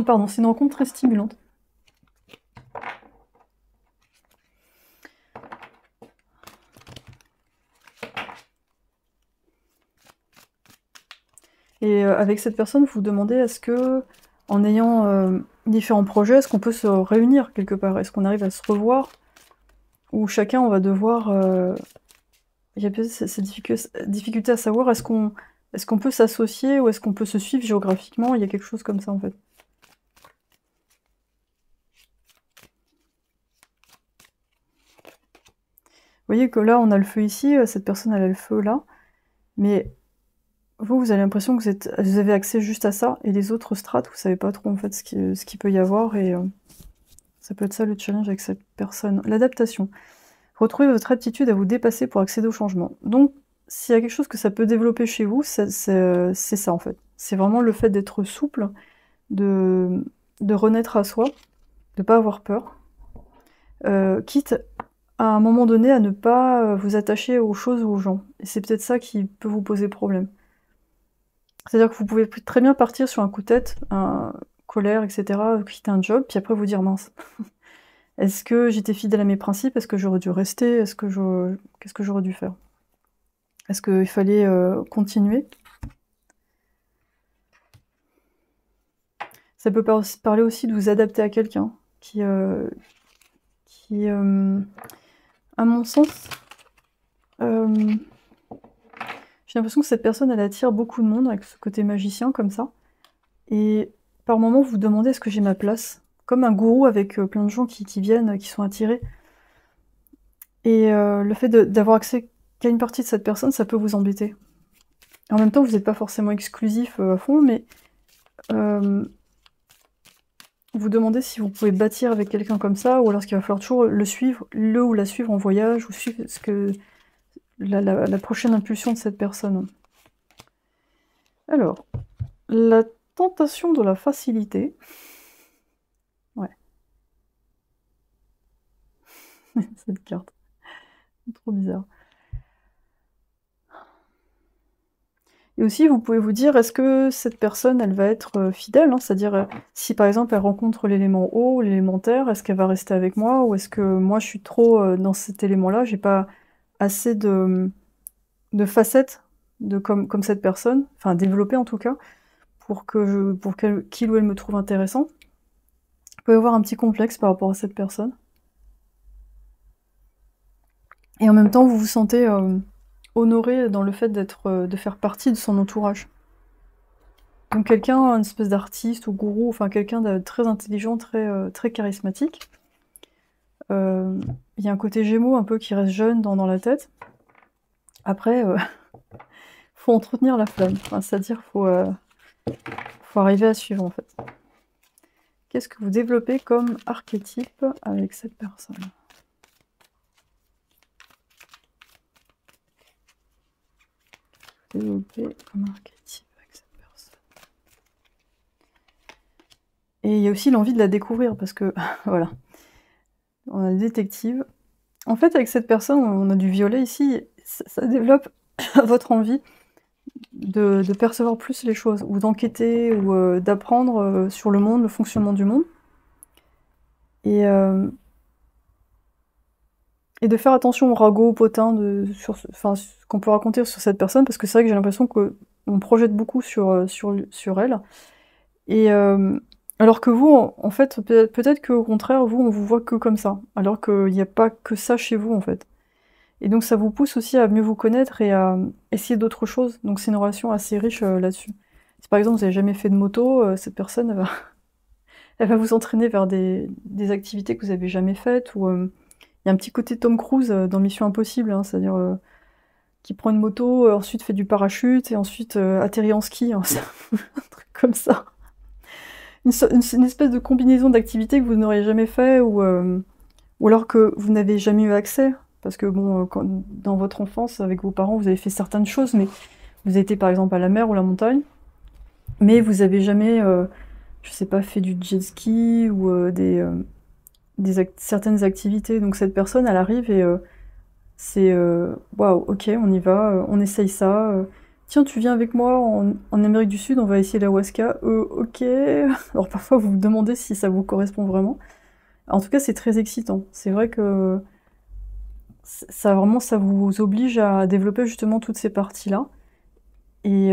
pardon, c'est une rencontre très stimulante. Et avec cette personne, vous vous demandez est-ce que, en ayant différents projets, est-ce qu'on peut se réunir quelque part? Est-ce qu'on arrive à se revoir? Ou chacun, on va devoir... il y a peut-être cette difficulté à savoir est-ce qu'on peut s'associer ou est-ce qu'on peut se suivre géographiquement? Il y a quelque chose comme ça, en fait. Vous voyez que là, on a le feu ici, cette personne, elle a le feu là, mais vous avez l'impression que vous avez accès juste à ça, et les autres strates, vous savez pas trop, en fait, ce qu'il peut y avoir, et ça peut être ça le challenge avec cette personne. L'adaptation. Retrouvez votre aptitude à vous dépasser pour accéder au changement. Donc, s'il y a quelque chose que ça peut développer chez vous, c'est ça, en fait. C'est vraiment le fait d'être souple, de renaître à soi, de pas avoir peur, quitte à un moment donné à ne pas vous attacher aux choses ou aux gens. Et c'est peut-être ça qui peut vous poser problème. C'est-à-dire que vous pouvez très bien partir sur un coup de tête, colère, etc., quitter un job, puis après vous dire mince. Est-ce que j'étais fidèle à mes principes? Est-ce que j'aurais dû rester? Qu'est-ce que j'aurais dû faire? Est-ce qu'il fallait continuer? Ça peut parler aussi de vous adapter à quelqu'un qui, à mon sens, j'ai l'impression que cette personne, elle attire beaucoup de monde avec ce côté magicien comme ça. Et par moments, vous vous demandez est-ce que j'ai ma place? Comme un gourou avec plein de gens qui viennent, qui sont attirés. Et le fait d'avoir accès qu'à une partie de cette personne, ça peut vous embêter. En même temps, vous n'êtes pas forcément exclusif à fond, mais vous demandez si vous pouvez bâtir avec quelqu'un comme ça, ou alors est-ce qu'il va falloir toujours le suivre, le ou la suivre en voyage, ou suivre la prochaine impulsion de cette personne. Alors, la tentation de la facilité. Ouais. Cette carte. Trop bizarre. Et aussi, vous pouvez vous dire, est-ce que cette personne, elle va être fidèle, hein, c'est-à-dire, si par exemple elle rencontre l'élément eau ou l'élément terre, est-ce qu'elle va rester avec moi, ou est-ce que moi je suis trop dans cet élément-là, j'ai pas assez de facettes comme cette personne, enfin développées en tout cas, pour qu'il ou elle me trouve intéressant. Il peut y avoir un petit complexe par rapport à cette personne. Et en même temps, vous vous sentez honoré dans le fait de faire partie de son entourage. Donc quelqu'un, une espèce d'artiste ou gourou, enfin quelqu'un de très intelligent, très charismatique. Il y a un côté Gémeaux un peu qui reste jeune dans la tête. Après, faut entretenir la flamme, enfin, c'est-à-dire faut arriver à suivre en fait. Qu'est-ce que vous développez comme archétype avec cette personne? Développer comme archétype avec cette personne. Et il y a aussi l'envie de la découvrir, parce que, voilà, on a le détective. En fait, avec cette personne, on a du violet ici, ça développe votre envie de percevoir plus les choses, ou d'enquêter, ou d'apprendre sur le monde, le fonctionnement du monde. Et de faire attention aux ragots, aux potins, ce qu'on peut raconter sur cette personne, parce que c'est vrai que j'ai l'impression qu'on projette beaucoup sur elle. Et alors que vous, en fait, peut-être qu'au contraire, vous, on vous voit que comme ça, alors qu'il n'y a pas que ça chez vous, en fait. Et donc ça vous pousse aussi à mieux vous connaître et à essayer d'autres choses. Donc c'est une relation assez riche là-dessus. Si par exemple vous n'avez jamais fait de moto, cette personne, elle va vous entraîner vers des activités que vous n'avez jamais faites, ou il y a un petit côté Tom Cruise dans Mission Impossible, hein, c'est-à-dire qui prend une moto, ensuite fait du parachute, et ensuite atterrit en ski, hein, un truc comme ça. Une espèce de combinaison d'activités que vous n'auriez jamais fait, ou alors que vous n'avez jamais eu accès, parce que bon, dans votre enfance, avec vos parents, vous avez fait certaines choses, mais vous avez été par exemple à la mer ou la montagne, mais vous avez jamais, je sais pas, fait du jet ski, ou certaines activités. Donc cette personne, elle arrive et c'est waouh, ok, on y va, on essaye ça. Tiens, tu viens avec moi en Amérique du Sud, on va essayer l'ayahuasca. Ok. Alors parfois vous vous demandez si ça vous correspond vraiment. En tout cas, c'est très excitant. C'est vrai que ça vraiment, ça vous oblige à développer justement toutes ces parties-là. Et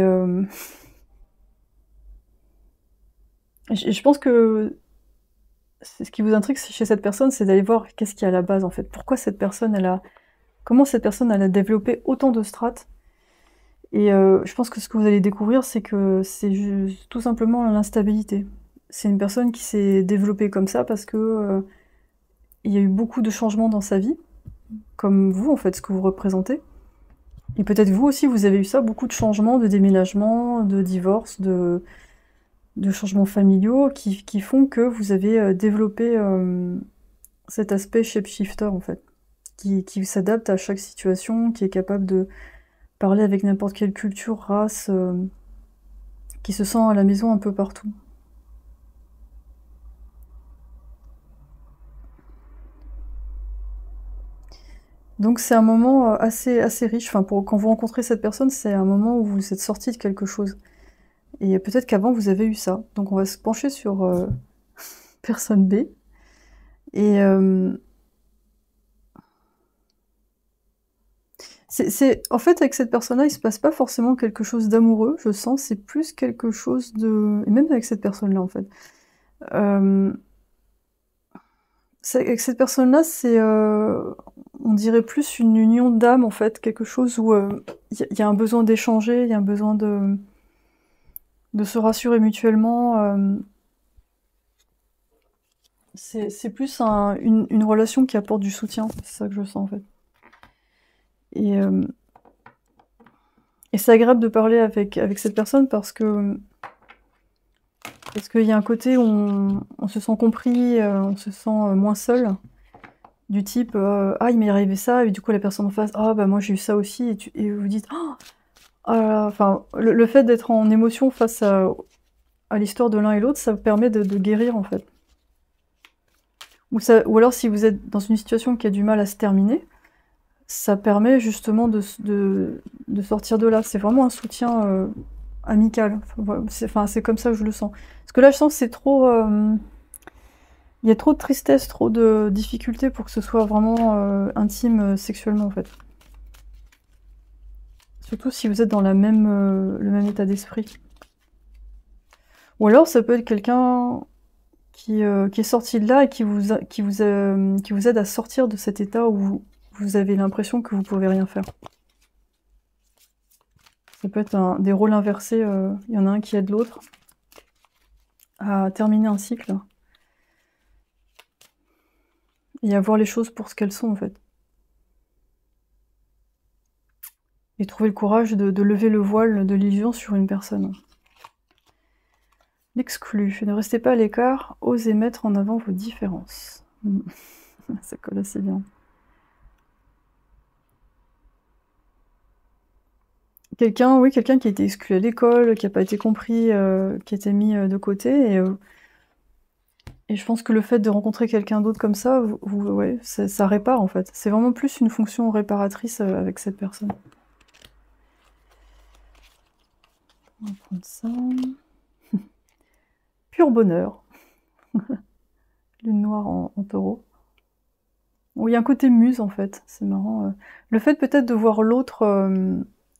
je pense que ce qui vous intrigue chez cette personne, c'est d'aller voir qu'est-ce qu'il y a à la base en fait. Pourquoi cette personne, comment cette personne elle a développé autant de strates. Et je pense que ce que vous allez découvrir, c'est que c'est juste tout simplement l'instabilité. C'est une personne qui s'est développée comme ça parce que il y a eu beaucoup de changements dans sa vie, comme vous en fait, ce que vous représentez. Et peut-être vous aussi, vous avez eu ça, beaucoup de changements, de déménagements, de divorces, de changements familiaux qui font que vous avez développé cet aspect shapeshifter en fait, qui s'adapte à chaque situation, qui est capable de parler avec n'importe quelle culture, race, qui se sent à la maison un peu partout. Donc c'est un moment assez riche, enfin quand vous rencontrez cette personne, c'est un moment où vous êtes sorti de quelque chose. Et peut-être qu'avant vous avez eu ça. Donc on va se pencher sur personne B. Et en fait, avec cette personne-là, il se passe pas forcément quelque chose d'amoureux, je sens, c'est plus quelque chose de... Et même avec cette personne-là, en fait. Avec cette personne-là, c'est, on dirait plus une union d'âme, en fait, quelque chose où y a un besoin d'échanger, il y a un besoin de se rassurer mutuellement. C'est plus une relation qui apporte du soutien, c'est ça que je sens, en fait. Et c'est agréable de parler avec cette personne parce qu'il y a un côté où on se sent compris, on se sent moins seul. Du type ah, il m'est arrivé ça, et du coup la personne en face, ah bah moi j'ai eu ça aussi, et vous dites oh là là, enfin le fait d'être en émotion face à l'histoire de l'un et l'autre, ça vous permet de guérir en fait. Ou alors si vous êtes dans une situation qui a du mal à se terminer, ça permet justement de sortir de là. C'est vraiment un soutien amical. Enfin, c'est comme ça que je le sens. Parce que là, je sens que c'est trop... il y a trop de tristesse, trop de difficultés pour que ce soit vraiment intime sexuellement, en fait. Surtout si vous êtes dans le même état d'esprit. Ou alors, ça peut être quelqu'un qui est sorti de là et qui vous aide à sortir de cet état où vous avez l'impression que vous pouvez rien faire. Ça peut être des rôles inversés, il y en a un qui aide l'autre à terminer un cycle et à voir les choses pour ce qu'elles sont en fait. Et trouver le courage de lever le voile de l'illusion sur une personne. L'exclu. Ne restez pas à l'écart, osez mettre en avant vos différences. Ça colle assez bien. Quelqu'un qui a été exclu à l'école, qui n'a pas été compris, qui a été mis de côté, et je pense que le fait de rencontrer quelqu'un d'autre comme ça, ouais, ça répare en fait. C'est vraiment plus une fonction réparatrice avec cette personne. On va prendre ça. Pur bonheur. Lune noire en taureau. Bon, il y a un côté muse en fait, c'est marrant. Le fait peut-être de voir l'autre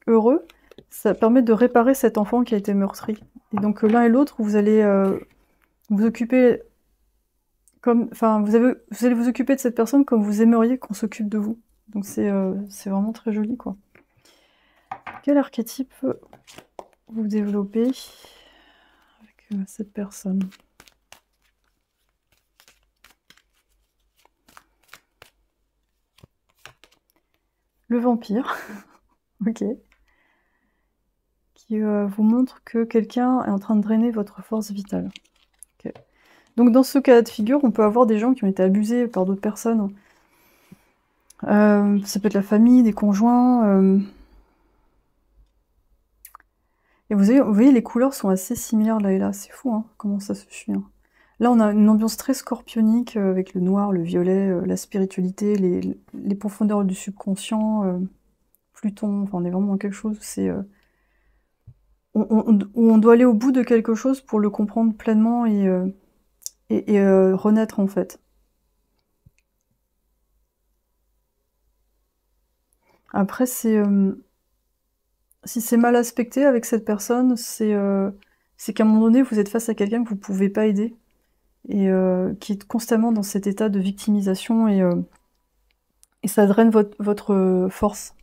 heureux, ça permet de réparer cet enfant qui a été meurtri. Et donc l'un et l'autre, vous allez vous occuper vous allez vous occuper de cette personne comme vous aimeriez qu'on s'occupe de vous. Donc c'est vraiment très joli quoi. Quel archétype vous développez avec cette personne? Le vampire, ok. Qui vous montre que quelqu'un est en train de drainer votre force vitale. Okay. Donc dans ce cas de figure, on peut avoir des gens qui ont été abusés par d'autres personnes. Ça peut être la famille, des conjoints. Et vous voyez, les couleurs sont assez similaires là et là. C'est fou, hein, comment ça se suit. Hein. Là, on a une ambiance très scorpionique avec le noir, le violet, la spiritualité, les profondeurs du subconscient, Pluton. Enfin, on est vraiment dans quelque chose. où on doit aller au bout de quelque chose pour le comprendre pleinement et renaître en fait. Après, c'est si c'est mal aspecté avec cette personne, c'est qu'à un moment donné, vous êtes face à quelqu'un que vous pouvez pas aider et qui est constamment dans cet état de victimisation et ça draine votre force.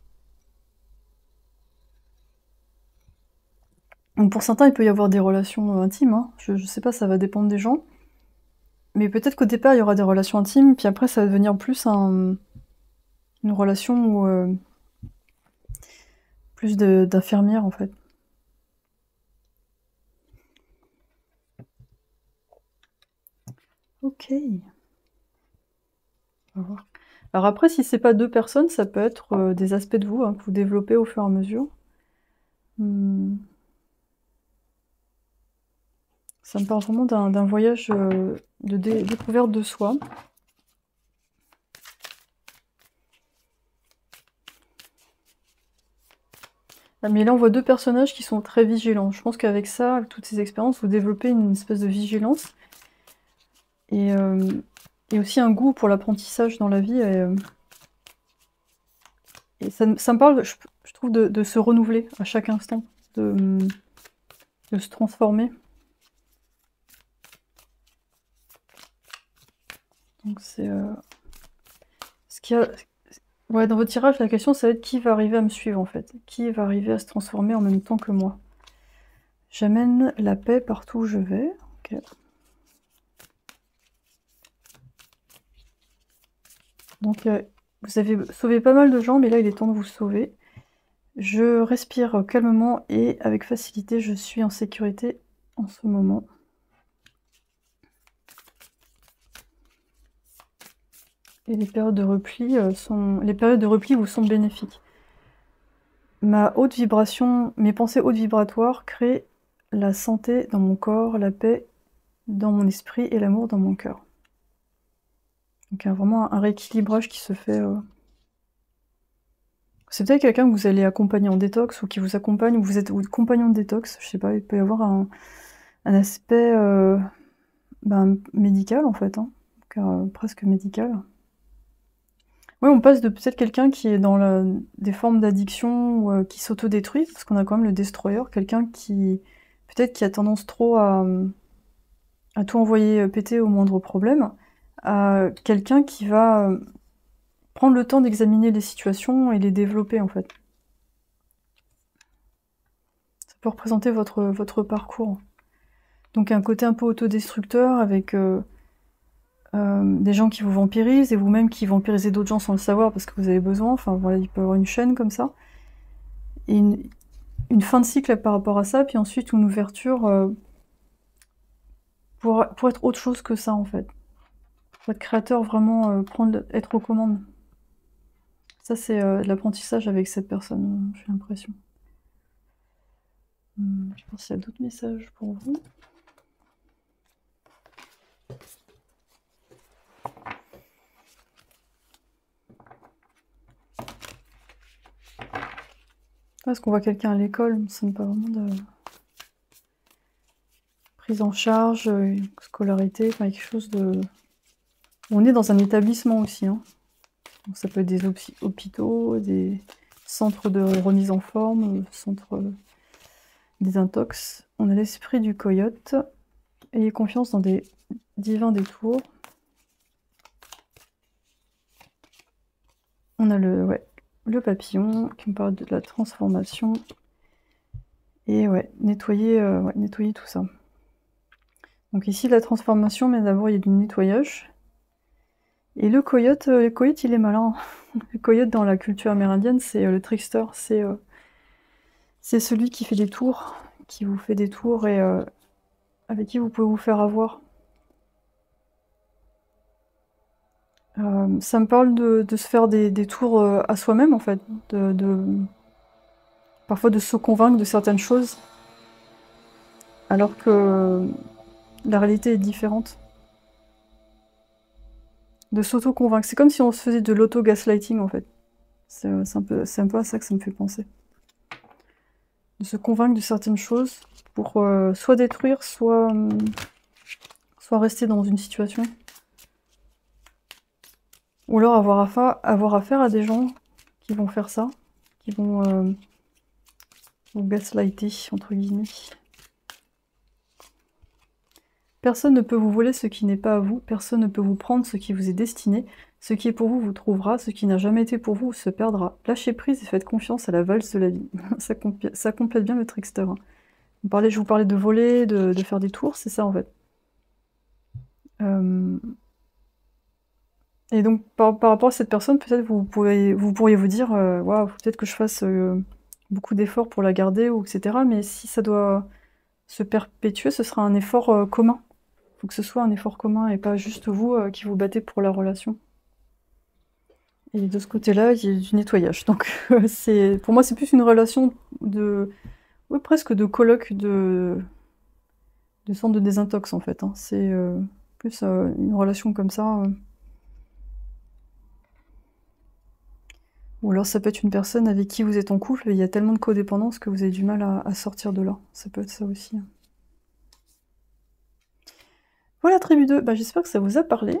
Donc pour certains, il peut y avoir des relations intimes, hein. Je sais pas, ça va dépendre des gens. Mais peut-être qu'au départ, il y aura des relations intimes, puis après, ça va devenir plus une relation où, plus d'infirmière, en fait. Ok. On va voir. Alors après, si c'est pas deux personnes, ça peut être des aspects de vous, hein, que vous développez au fur et à mesure. Ça me parle vraiment d'un voyage de découverte de soi. Ah, mais là, on voit deux personnages qui sont très vigilants. Je pense qu'avec ça, avec toutes ces expériences, vous développez une espèce de vigilance. Et aussi un goût pour l'apprentissage dans la vie. Et ça me parle, je trouve, de se renouveler à chaque instant, de se transformer. Donc c'est... ce qu'il y a... Ouais, dans votre tirage, la question, ça va être qui va arriver à me suivre, en fait. Qui va arriver à se transformer en même temps que moi. J'amène la paix partout où je vais. Ok. Donc, vous avez sauvé pas mal de gens, mais là, il est temps de vous sauver. Je respire calmement et avec facilité, je suis en sécurité en ce moment. Et les périodes de repli vous sont bénéfiques. Ma haute vibration, mes pensées hautes vibratoires créent la santé dans mon corps, la paix dans mon esprit et l'amour dans mon cœur. Donc il y a vraiment un rééquilibrage qui se fait. C'est peut-être quelqu'un que vous allez accompagner en détox ou qui vous accompagne, ou vous êtes compagnon de détox, je sais pas, il peut y avoir un aspect médical en fait, hein, presque médical. Oui, on passe de peut-être quelqu'un qui est dans des formes d'addiction ou qui s'autodétruit, parce qu'on a quand même le destroyer, quelqu'un qui peut-être qui a tendance trop à tout envoyer péter au moindre problème, à quelqu'un qui va prendre le temps d'examiner les situations et les développer en fait. Ça peut représenter votre parcours. Donc un côté un peu autodestructeur avec des gens qui vous vampirisent et vous-même qui vampirisez d'autres gens sans le savoir parce que vous avez besoin. Enfin voilà, il peut y avoir une chaîne comme ça. Et une fin de cycle par rapport à ça, puis ensuite une ouverture pour être autre chose que ça en fait. Pour être créateur, vraiment être aux commandes. Ça c'est l'apprentissage avec cette personne, j'ai l'impression. Je pense qu'il y a d'autres messages pour vous. Est-ce qu'on voit quelqu'un à l'école? Ça me parle vraiment de prise en charge, scolarité, enfin quelque chose de... On est dans un établissement aussi, hein. Donc, ça peut être des hôpitaux, des centres de remise en forme, centres des intox. On a l'esprit du coyote. Ayez confiance dans des divins détours. On a le papillon qui me parle de la transformation. Et nettoyer tout ça. Donc ici, la transformation, mais d'abord, il y a du nettoyage. Et le coyote, il est malin. Le coyote, dans la culture amérindienne, c'est le trickster. C'est celui qui fait des tours, qui vous fait des tours et avec qui vous pouvez vous faire avoir. Ça me parle de se faire des tours à soi-même, en fait. Parfois de se convaincre de certaines choses, alors que la réalité est différente. De s'auto-convaincre. C'est comme si on se faisait de l'auto-gaslighting, en fait. C'est un peu à ça que ça me fait penser. de se convaincre de certaines choses pour soit détruire, soit rester dans une situation. Ou alors avoir affaire à des gens qui vont faire ça, qui vont vous gaslighter, entre guillemets. Personne ne peut vous voler ce qui n'est pas à vous, personne ne peut vous prendre ce qui vous est destiné, ce qui est pour vous vous trouvera, ce qui n'a jamais été pour vous se perdra. Lâchez prise et faites confiance à la valse de la vie. ça complète bien le trickster. Hein. Je vous parlais de voler, de faire des tours, c'est ça en fait. Et donc par rapport à cette personne, peut-être vous pourriez vous dire waouh, peut-être que je fasse beaucoup d'efforts pour la garder, ou etc. Mais si ça doit se perpétuer, ce sera un effort commun. Il faut que ce soit un effort commun et pas juste vous qui vous battez pour la relation. Et de ce côté-là, il y a du nettoyage. Donc pour moi, c'est plus une relation de... Oui, presque de coloc, de centre de désintox en fait. Hein. C'est plus une relation comme ça. Ou alors ça peut être une personne avec qui vous êtes en couple et il y a tellement de codépendance que vous avez du mal à sortir de là. Ça peut être ça aussi. Voilà, tribu 2, bah, j'espère que ça vous a parlé.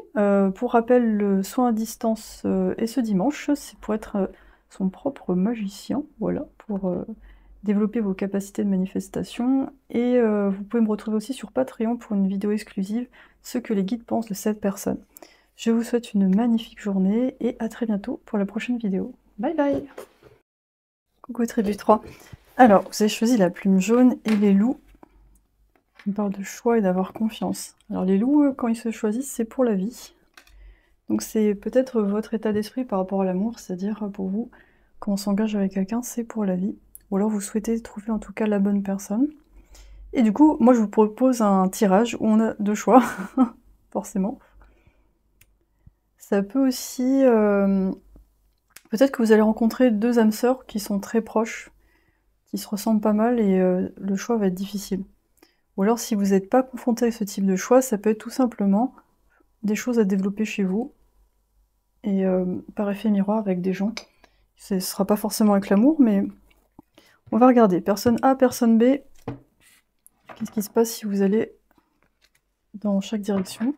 Pour rappel, le soin à distance est ce dimanche. C'est pour être son propre magicien, voilà, pour développer vos capacités de manifestation. Et vous pouvez me retrouver aussi sur Patreon pour une vidéo exclusive, ce que les guides pensent de cette personne. Je vous souhaite une magnifique journée et à très bientôt pour la prochaine vidéo. Bye bye! Coucou tribu 3. Alors, vous avez choisi la plume jaune et les loups. On parle de choix et d'avoir confiance. Alors les loups, quand ils se choisissent, c'est pour la vie. Donc c'est peut-être votre état d'esprit par rapport à l'amour, c'est-à-dire pour vous, quand on s'engage avec quelqu'un, c'est pour la vie. Ou alors vous souhaitez trouver en tout cas la bonne personne. Et du coup, moi je vous propose un tirage où on a deux choix, forcément. Ça peut aussi... peut-être que vous allez rencontrer deux âmes sœurs qui sont très proches, qui se ressemblent pas mal, et le choix va être difficile. Ou alors, si vous n'êtes pas confronté à ce type de choix, ça peut être tout simplement des choses à développer chez vous, et par effet miroir avec des gens. Ce ne sera pas forcément avec l'amour, mais on va regarder. Personne A, personne B. Qu'est-ce qui se passe si vous allez dans chaque direction?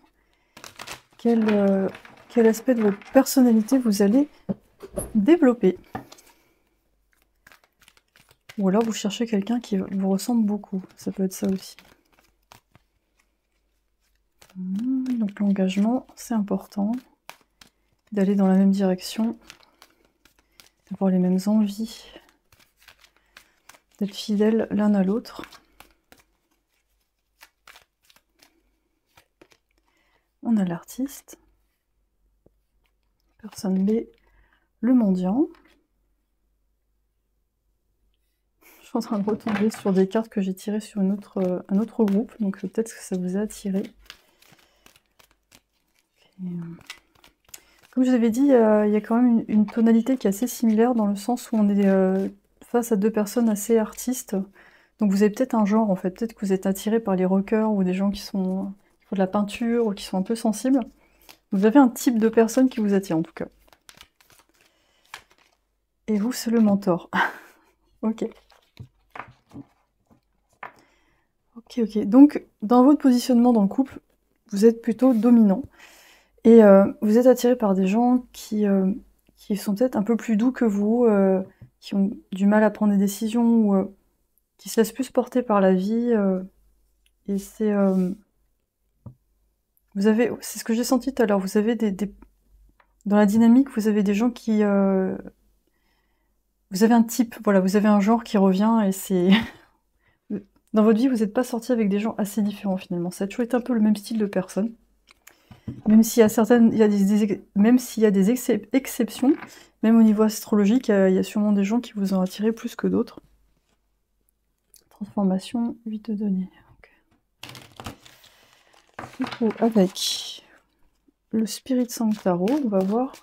Quel aspect de votre personnalité vous allez développer? Ou alors vous cherchez quelqu'un qui vous ressemble beaucoup. Ça peut être ça aussi. Donc l'engagement, c'est important. D'aller dans la même direction. D'avoir les mêmes envies. D'être fidèles l'un à l'autre. On a l'artiste. Personne B, le mendiant. Je suis en train de retomber sur des cartes que j'ai tirées sur un autre groupe, donc peut-être que ça vous a attiré. Comme je vous avais dit, il y a quand même une tonalité qui est assez similaire, dans le sens où on est face à deux personnes assez artistes. Donc vous avez peut-être un genre, en fait. Peut-être que vous êtes attiré par les rockers ou des gens qui font de la peinture ou qui sont un peu sensibles. Vous avez un type de personne qui vous attire, en tout cas. Et vous, c'est le mentor. Ok. Ok. Donc, dans votre positionnement dans le couple, vous êtes plutôt dominant. Et vous êtes attiré par des gens qui sont peut-être un peu plus doux que vous, qui ont du mal à prendre des décisions, ou qui se laissent plus porter par la vie. Et c'est... c'est ce que j'ai senti tout à l'heure. Vous avez dans la dynamique, vous avez des gens qui... vous avez un type, voilà, vous avez un genre qui revient, et c'est... Dans votre vie, vous n'êtes pas sorti avec des gens assez différents, finalement. Ça a toujours été un peu le même style de personne. Même s'il y a même s'il y a des exceptions, même au niveau astrologique, il y a sûrement des gens qui vous ont attiré plus que d'autres. Transformation, 8 de denier. Du coup, avec le Spirit Sanct Tarot, on va voir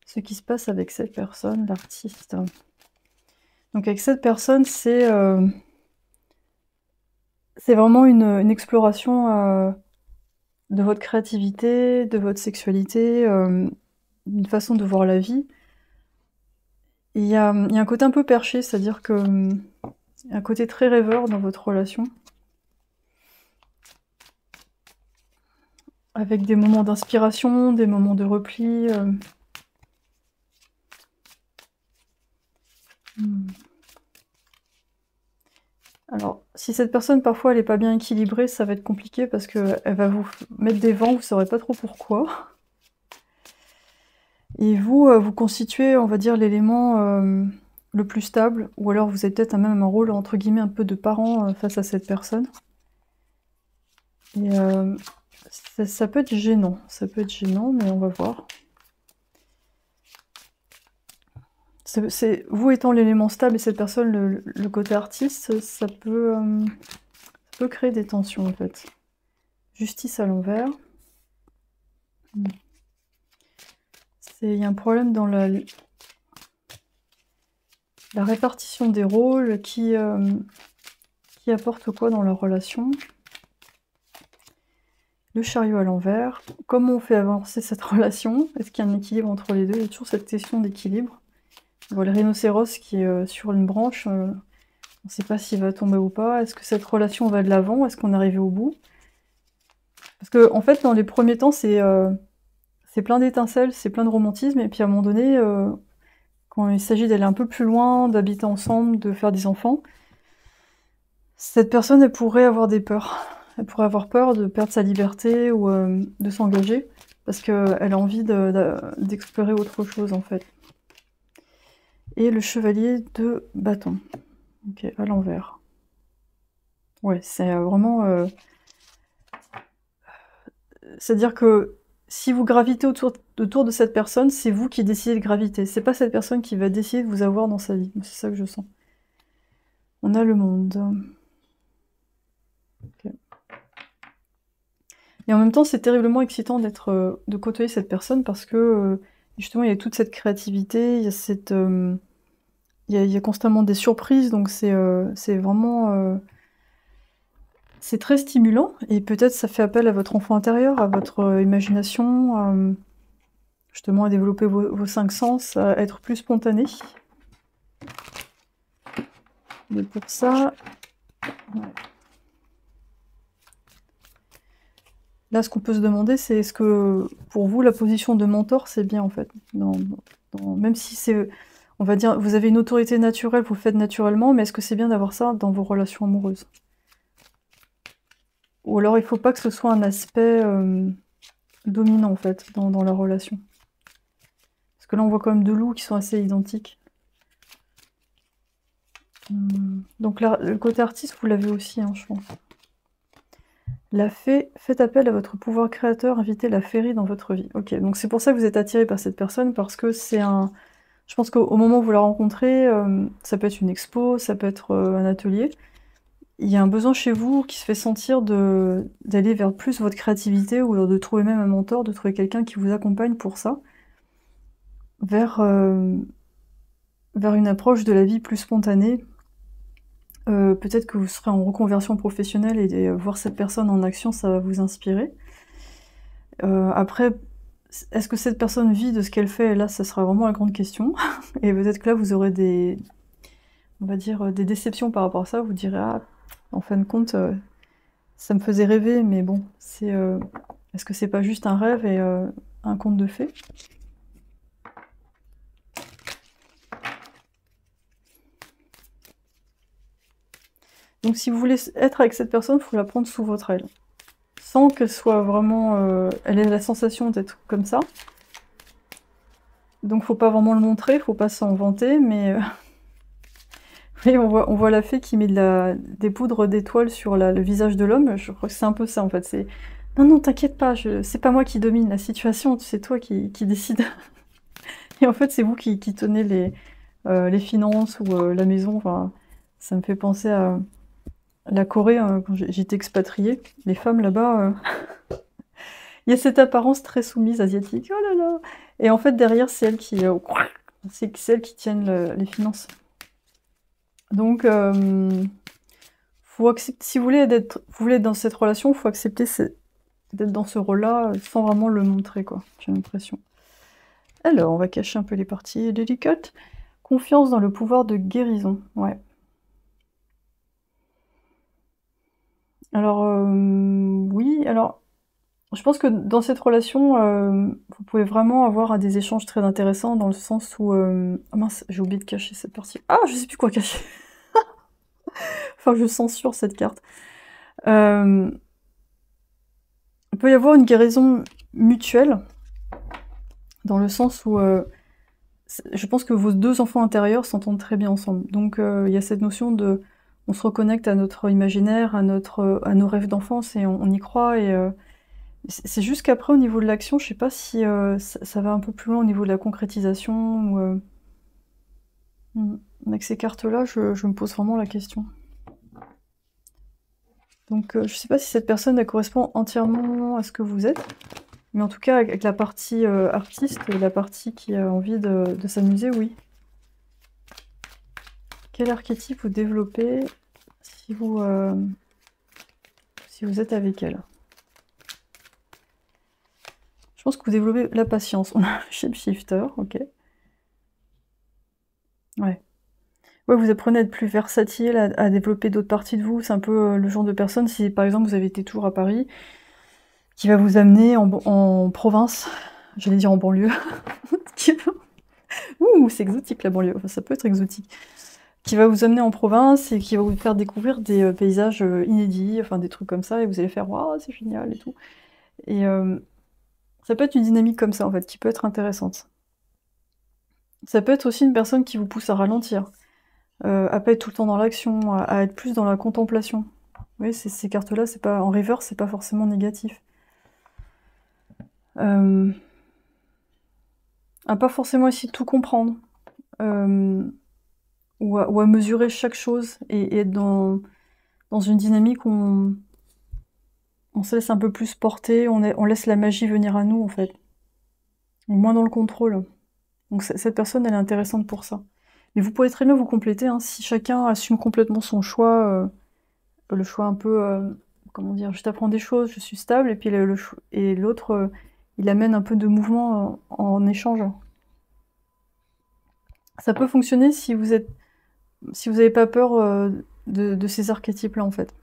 ce qui se passe avec cette personne, l'artiste. Donc avec cette personne, c'est vraiment une exploration de votre créativité, de votre sexualité, une façon de voir la vie. Il y a un côté un peu perché, c'est-à-dire que Un côté très rêveur dans votre relation. Avec des moments d'inspiration, des moments de repli. Alors, si cette personne, parfois, elle est pas bien équilibrée, ça va être compliqué parce qu'elle va vous mettre des vents, vous saurez pas trop pourquoi. Et vous, vous constituez, on va dire, l'élément le plus stable, ou alors vous avez peut-être même un rôle, entre guillemets, un peu de parent face à cette personne. Et ça peut être gênant, mais on va voir. C'est vous étant l'élément stable et cette personne le côté artiste, ça peut créer des tensions en fait. Justice à l'envers. Il y a un problème dans la répartition des rôles qui apporte quoi dans la relation. Le chariot à l'envers. Comment on fait avancer cette relation? Est-ce qu'il y a un équilibre entre les deux? Il y a toujours cette question d'équilibre. On voit le rhinocéros qui est sur une branche. On ne sait pas s'il va tomber ou pas. Est-ce que cette relation va de l'avant? Est-ce qu'on est arrivé au bout? Parce que en fait, dans les premiers temps, c'est plein d'étincelles, c'est plein de romantisme. Et puis à un moment donné, quand il s'agit d'aller un peu plus loin, d'habiter ensemble, de faire des enfants, cette personne, elle pourrait avoir des peurs. Elle pourrait avoir peur de perdre sa liberté ou de s'engager. Parce qu'elle a envie d'explorer autre chose, en fait. Et le chevalier de bâton. Ok, à l'envers. Ouais, c'est vraiment... C'est-à-dire que si vous gravitez autour de cette personne, c'est vous qui décidez de graviter. C'est pas cette personne qui va décider de vous avoir dans sa vie. C'est ça que je sens. On a le monde. Okay. Et en même temps, c'est terriblement excitant de côtoyer cette personne parce que justement, il y a toute cette créativité, il y a cette... il y a constamment des surprises, donc c'est vraiment... c'est très stimulant, et peut-être ça fait appel à votre enfant intérieur, à votre imagination, justement à développer vos 5 sens, à être plus spontané. Mais pour ça... Ouais. Là, ce qu'on peut se demander, c'est est-ce que, pour vous, la position de mentor, c'est bien, en fait. Même si c'est... On va dire, vous avez une autorité naturelle, vous le faites naturellement, mais est-ce que c'est bien d'avoir ça dans vos relations amoureuses? Ou alors, il faut pas que ce soit un aspect dominant, en fait, dans la relation. Parce que là, on voit quand même deux loups qui sont assez identiques. Donc là, le côté artiste, vous l'avez aussi, hein, je pense. La fée, faites appel à votre pouvoir créateur, invitez la féerie dans votre vie. Ok, donc c'est pour ça que vous êtes attiré par cette personne, parce que c'est un... Je pense qu'au moment où vous la rencontrez, ça peut être une expo, ça peut être un atelier. Il y a un besoin chez vous qui se fait sentir d'aller vers plus votre créativité, ou de trouver même un mentor, de trouver quelqu'un qui vous accompagne pour ça, vers une approche de la vie plus spontanée. Peut-être que vous serez en reconversion professionnelle et voir cette personne en action, ça va vous inspirer. Après, est-ce que cette personne vit de ce qu'elle fait? Là, ça sera vraiment la grande question. Et peut-être que là, vous aurez on va dire, des déceptions par rapport à ça. Vous direz, ah, en fin de compte, ça me faisait rêver, mais bon, est-ce que c'est pas juste un rêve et un conte de fées? Donc si vous voulez être avec cette personne, il faut la prendre sous votre aile. Sans qu'elle soit vraiment... elle ait la sensation d'être comme ça. Donc faut pas vraiment le montrer, faut pas s'en vanter, mais... Oui, on voit la fée qui met des poudres d'étoiles sur le visage de l'homme. Je crois que c'est un peu ça, en fait. C'est « Non, non, t'inquiète pas, c'est pas moi qui domine la situation, c'est toi qui décide. » Et en fait, c'est vous qui tenez les finances ou la maison. Enfin, ça me fait penser à la Corée, quand j'étais expatriée. Les femmes là-bas, il y a cette apparence très soumise asiatique. Oh là là! Et en fait, derrière, c'est elles qui tiennent les finances. Donc, faut accepter, si vous voulez être dans cette relation, il faut accepter d'être dans ce rôle-là sans vraiment le montrer, quoi, j'ai l'impression. Alors, on va cacher un peu les parties délicates. Confiance dans le pouvoir de guérison, ouais. Alors, oui, alors, je pense que dans cette relation, vous pouvez vraiment avoir des échanges très intéressants dans le sens où, ah mince, j'ai oublié de cacher cette partie. Ah! Je sais plus quoi cacher. Enfin, je censure cette carte. Il peut y avoir une guérison mutuelle, dans le sens où, je pense que vos 2 enfants intérieurs s'entendent très bien ensemble. Donc, il y a cette notion de on se reconnecte à notre imaginaire, à nos rêves d'enfance et on y croit et c'est juste qu'après au niveau de l'action, je sais pas si, ça va un peu plus loin au niveau de la concrétisation ou, avec ces cartes-là, je me pose vraiment la question. Donc, je sais pas si cette personne, elle correspond entièrement à ce que vous êtes, mais en tout cas avec la partie, artiste et la partie qui a envie de s'amuser, oui. Quel archétype vous développez si vous êtes avec elle? Je pense que vous développez la patience. On a shapeshifter, ok. Ouais. Ouais, vous apprenez à être plus versatile, à développer d'autres parties de vous. C'est un peu le genre de personne, si par exemple vous avez été toujours à Paris, qui va vous amener en province, j'allais dire en banlieue. Ouh, c'est exotique la banlieue, enfin, ça peut être exotique. Qui va vous amener en province et qui va vous faire découvrir des paysages inédits, enfin des trucs comme ça, et vous allez faire waouh, c'est génial et tout. Et ça peut être une dynamique comme ça en fait, qui peut être intéressante. Ça peut être aussi une personne qui vous pousse à ralentir, à pas être tout le temps dans l'action, à être plus dans la contemplation. Vous voyez, ces cartes-là, c'est pas en reverse, c'est pas forcément négatif. À pas forcément essayer de tout comprendre, ou à mesurer chaque chose et être dans une dynamique où on se laisse un peu plus porter, on laisse la magie venir à nous en fait, moins dans le contrôle. Donc cette personne, elle est intéressante pour ça. Mais vous pouvez très bien vous compléter, hein, si chacun assume complètement son choix, le choix un peu, comment dire, je t'apprends des choses, je suis stable, et puis et l'autre, il amène un peu de mouvement en échange. Ça peut fonctionner si vous n'avez pas peur de ces archétypes-là en fait.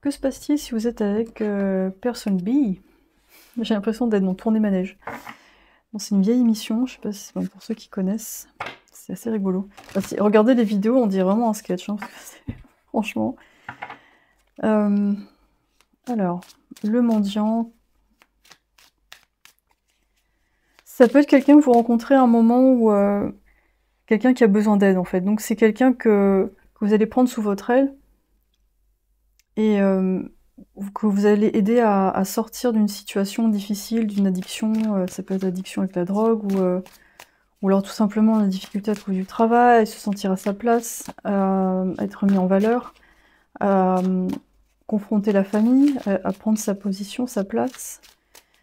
Que se passe-t-il si vous êtes avec personne B? J'ai l'impression d'être dans Tournée Manège. Bon, c'est une vieille émission, je sais pas si pour ceux qui connaissent, c'est assez rigolo. Enfin, regardez les vidéos, on dirait vraiment un sketch, hein, franchement. Alors, le mendiant. Ça peut être quelqu'un que vous rencontrez à un moment où quelqu'un qui a besoin d'aide en fait. Donc c'est quelqu'un que vous allez prendre sous votre aile et que vous allez aider à sortir d'une situation difficile, d'une addiction. Ça peut être addiction avec la drogue ou alors tout simplement la difficulté à trouver du travail, se sentir à sa place, être mis en valeur, confronter la famille, à prendre sa position, sa place,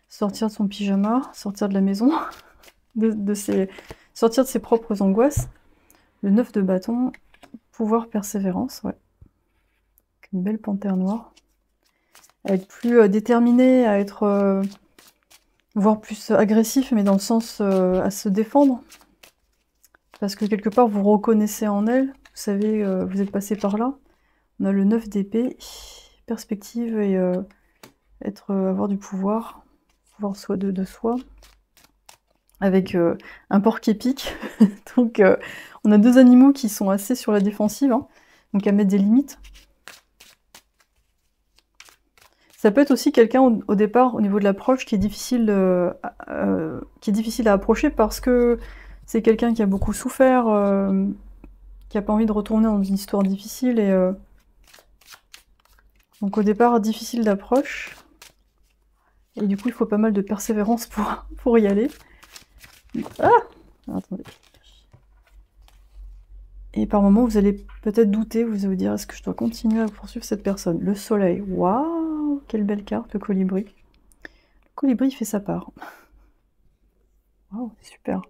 sortir de son pyjama, sortir de la maison, sortir de ses propres angoisses. Le 9 de bâton, pouvoir persévérance, ouais. Une belle panthère noire. À être plus déterminé, à être voire plus agressif, mais dans le sens à se défendre. Parce que quelque part, vous reconnaissez en elle, vous savez, vous êtes passé par là. On a le 9 d'épée, perspective et avoir du pouvoir de soi. Avec un porc épique. Donc on a deux animaux qui sont assez sur la défensive, hein, donc à mettre des limites. Ça peut être aussi quelqu'un au départ, au niveau de l'approche, qui est difficile à approcher parce que c'est quelqu'un qui a beaucoup souffert, qui n'a pas envie de retourner dans une histoire difficile, et donc au départ difficile d'approche. Et du coup il faut pas mal de persévérance pour y aller. Ah, attendez. Et par moments, vous allez peut-être douter, vous allez vous dire, est-ce que je dois continuer à poursuivre cette personne? Le soleil, waouh, quelle belle carte, le colibri. Le colibri, il fait sa part. Waouh, c'est super.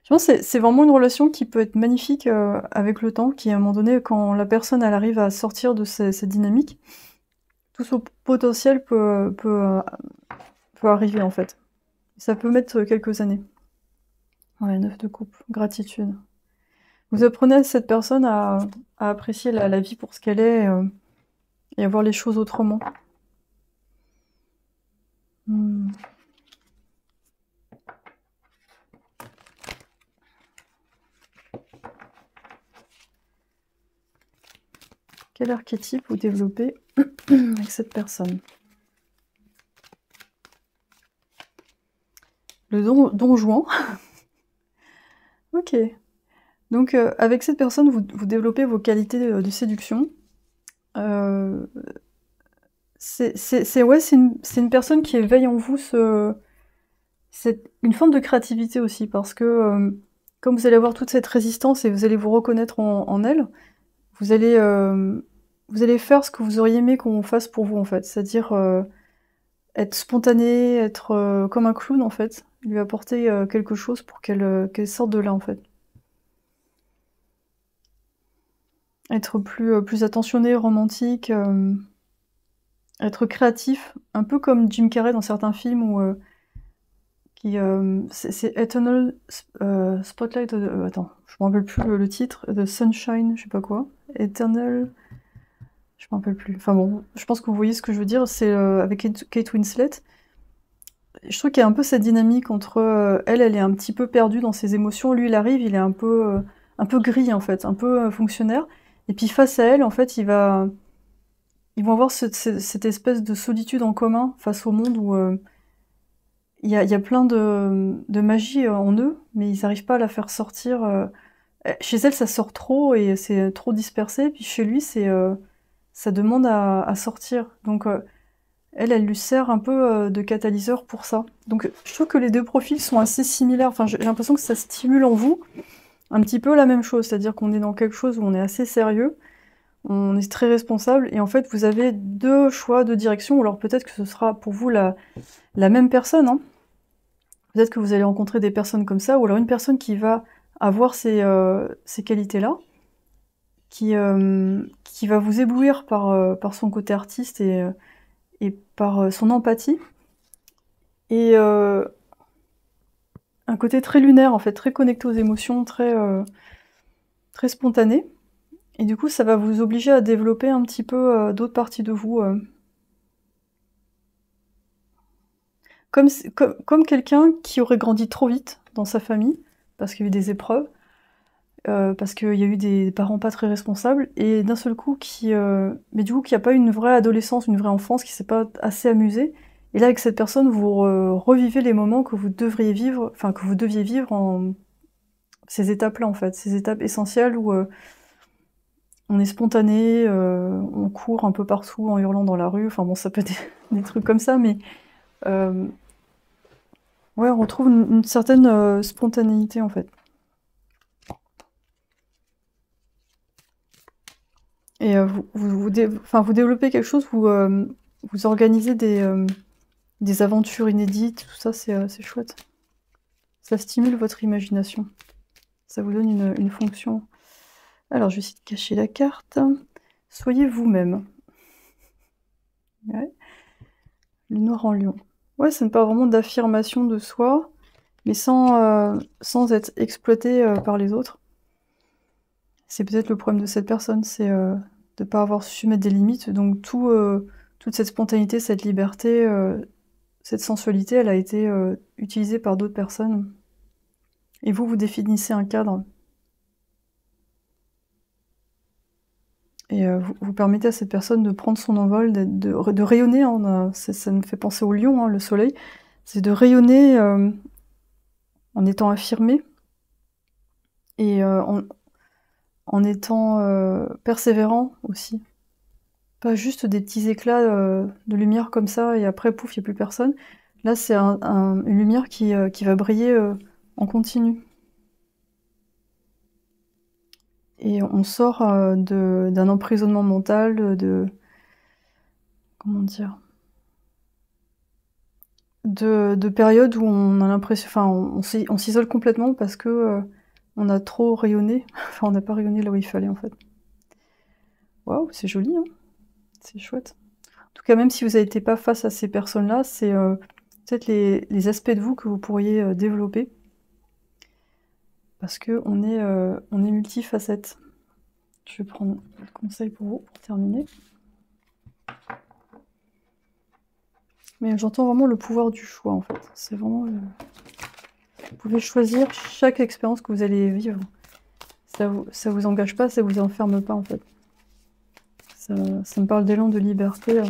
Je pense que c'est vraiment une relation qui peut être magnifique avec le temps, qui à un moment donné, quand la personne elle arrive à sortir de cette dynamique, tout son potentiel peut arriver en fait. Ça peut mettre quelques années. Ouais, 9 de coupe, gratitude. Vous apprenez à cette personne à apprécier la vie pour ce qu'elle est et à voir les choses autrement. Hmm. Quel archétype vous développez avec cette personne? Le don Juan. Ok. Donc, avec cette personne, vous développez vos qualités de séduction. C'est une personne qui éveille en vous une forme de créativité aussi, parce que comme vous allez avoir toute cette résistance et vous allez vous reconnaître en elle, vous allez faire ce que vous auriez aimé qu'on fasse pour vous, en fait. C'est-à-dire être spontané, être comme un clown, en fait. Lui apporter quelque chose pour qu'elle sorte de là, en fait. Être plus attentionné, romantique, être créatif, un peu comme Jim Carrey dans certains films où c'est Eternal Spotlight. Attends, je me rappelle plus le titre. The Sunshine, je sais pas quoi. Eternal. Je me rappelle plus. Enfin bon, je pense que vous voyez ce que je veux dire. C'est avec Kate Winslet. Je trouve qu'il y a un peu cette dynamique entre elle est un petit peu perdue dans ses émotions. Lui, il arrive, il est un peu gris en fait, un peu fonctionnaire. Et puis face à elle, en fait, ils vont avoir cette espèce de solitude en commun face au monde où il y a plein de magie en eux, mais ils n'arrivent pas à la faire sortir. Chez elle, ça sort trop et c'est trop dispersé. Puis chez lui, ça demande à sortir. Donc elle lui sert un peu de catalyseur pour ça. Donc je trouve que les deux profils sont assez similaires. Enfin, j'ai l'impression que ça stimule en vous un petit peu la même chose. C'est-à-dire qu'on est dans quelque chose où on est assez sérieux, on est très responsable, et en fait, vous avez deux choix, deux directions, ou alors peut-être que ce sera pour vous la même personne, hein. Peut-être que vous allez rencontrer des personnes comme ça, ou alors une personne qui va avoir ces qualités-là, qui va vous éblouir par son côté artiste et par son empathie, et un côté très lunaire, en fait, très connecté aux émotions, très spontané. Et du coup, ça va vous obliger à développer un petit peu d'autres parties de vous. Comme quelqu'un qui aurait grandi trop vite dans sa famille, parce qu'il y a eu des épreuves, parce qu'il y a eu des parents pas très responsables, et d'un seul coup, mais du coup, qui a pas eu une vraie adolescence, une vraie enfance, qui s'est pas assez amusé. Et là, avec cette personne, vous revivez les moments que vous devriez vivre, enfin, que vous deviez vivre en ces étapes-là, en fait, ces étapes essentielles où on est spontané, on court un peu partout en hurlant dans la rue, enfin bon, ça peut être des trucs comme ça, mais euh, ouais, on retrouve une certaine spontanéité, en fait. Et vous développez quelque chose, vous organisez des aventures inédites, tout ça, c'est chouette. Ça stimule votre imagination. Ça vous donne une fonction. Alors, je vais essayer de cacher la carte. Soyez vous-même. Ouais. Le noir en lion. Ouais, ça me parle vraiment d'affirmation de soi, mais sans être exploité par les autres. C'est peut-être le problème de cette personne, c'est de ne pas avoir su mettre des limites. Donc toute cette spontanéité, cette liberté, cette sensualité, elle a été utilisée par d'autres personnes. Et vous définissez un cadre. Et vous permettez à cette personne de prendre son envol, de rayonner. Hein, ça me fait penser au lion, hein, le soleil. C'est de rayonner en étant affirmé et en étant persévérant aussi. Pas juste des petits éclats de lumière comme ça et après, pouf, il n'y a plus personne. Là, c'est une lumière qui va briller en continu. Et on sort d'un emprisonnement mental, comment dire, de périodes où on a l'impression, enfin, on s'isole complètement parce que on a trop rayonné. Enfin, on n'a pas rayonné là où il fallait, en fait. Waouh, c'est joli, hein, c'est chouette. En tout cas, même si vous n'étiez pas face à ces personnes-là, c'est peut-être les aspects de vous que vous pourriez développer. parce que on est multifacette. Je vais prendre le conseil pour vous, pour terminer. Mais j'entends vraiment le pouvoir du choix, en fait. C'est vraiment... Vous pouvez choisir chaque expérience que vous allez vivre. Ça vous engage pas, ça vous enferme pas, en fait. Ça me parle d'élan de liberté.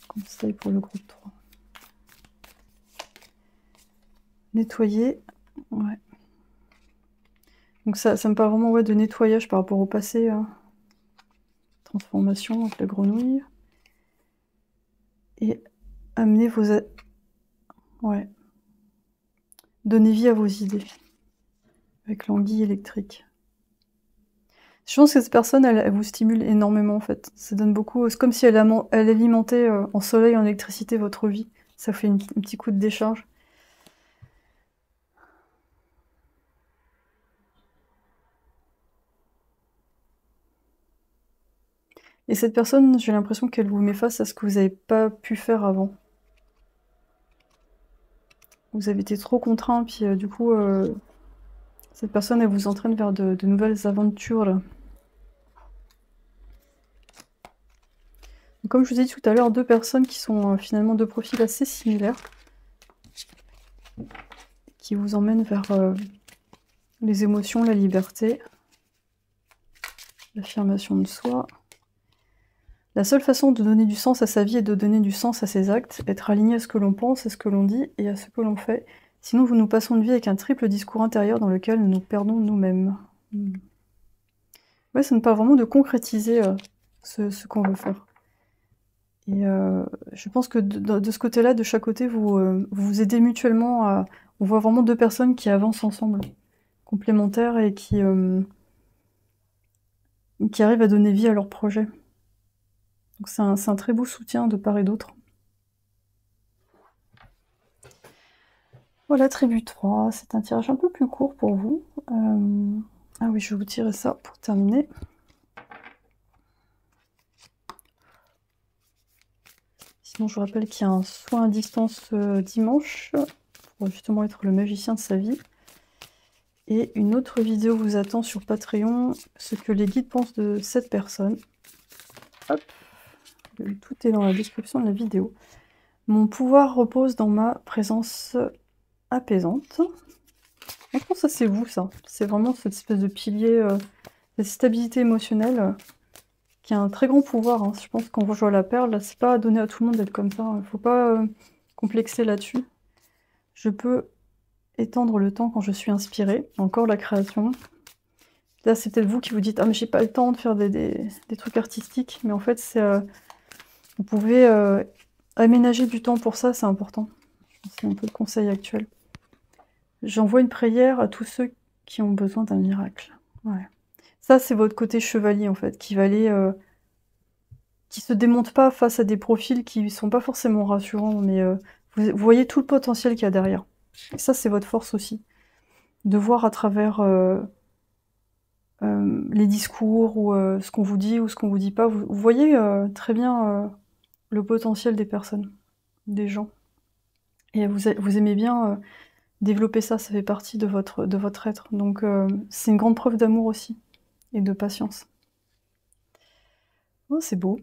Conseil pour le groupe 3. Nettoyer. Ouais. Donc ça me parle vraiment de nettoyage par rapport au passé. Transformation avec la grenouille. Et amener vos... Ouais. Donnez vie à vos idées. Avec l'anguille électrique. Je pense que cette personne, elle vous stimule énormément, en fait. Ça donne beaucoup... C'est comme si elle alimentait en soleil, en électricité, votre vie. Ça fait un petit coup de décharge. Et cette personne, j'ai l'impression qu'elle vous met face à ce que vous n'avez pas pu faire avant. Vous avez été trop contraint, puis du coup, cette personne, elle vous entraîne vers de nouvelles aventures, là. Donc, comme je vous ai dit tout à l'heure, deux personnes qui sont finalement deux profils assez similaires, qui vous emmènent vers les émotions, la liberté, l'affirmation de soi. La seule façon de donner du sens à sa vie est de donner du sens à ses actes, être aligné à ce que l'on pense, à ce que l'on dit et à ce que l'on fait. Sinon, nous passons une vie avec un triple discours intérieur dans lequel nous perdons nous-mêmes. Ouais, ça me parle vraiment de concrétiser ce qu'on veut faire. Et je pense que de ce côté-là, de chaque côté, vous vous aidez mutuellement. On voit vraiment deux personnes qui avancent ensemble, complémentaires et qui arrivent à donner vie à leur projet. Donc c'est un très beau soutien de part et d'autre. Voilà, tribu 3, c'est un tirage un peu plus court pour vous. Ah oui, je vais vous tirer ça pour terminer. Sinon, je vous rappelle qu'il y a un soin à distance dimanche, pour justement être le magicien de sa vie. Et une autre vidéo vous attend sur Patreon, ce que les guides pensent de cette personne. Hop, tout est dans la description de la vidéo. Mon pouvoir repose dans ma présence apaisante. Je pense que ça c'est vous, ça. C'est vraiment cette espèce de pilier, de stabilité émotionnelle, qui a un très grand pouvoir. Hein. Je pense qu'on rejoint la perle, c'est pas donné à tout le monde d'être comme ça. Il ne faut pas complexer là-dessus. Je peux étendre le temps quand je suis inspirée. Encore la création. Là, c'est peut-être vous qui vous dites « Ah, mais j'ai pas le temps de faire des trucs artistiques. » Mais en fait, vous pouvez aménager du temps pour ça, c'est important. C'est un peu le conseil actuel. J'envoie une prière à tous ceux qui ont besoin d'un miracle. Ouais. Ça, c'est votre côté chevalier, en fait, qui va aller... qui se démonte pas face à des profils qui sont pas forcément rassurants, mais vous voyez tout le potentiel qu'il y a derrière. Et ça, c'est votre force aussi. De voir à travers les discours, ou ce qu'on vous dit, ou ce qu'on vous dit pas. Vous voyez très bien le potentiel des personnes, des gens. Et vous aimez bien développer ça, ça fait partie de votre être. Donc c'est une grande preuve d'amour aussi, et de patience. Oh, c'est beau.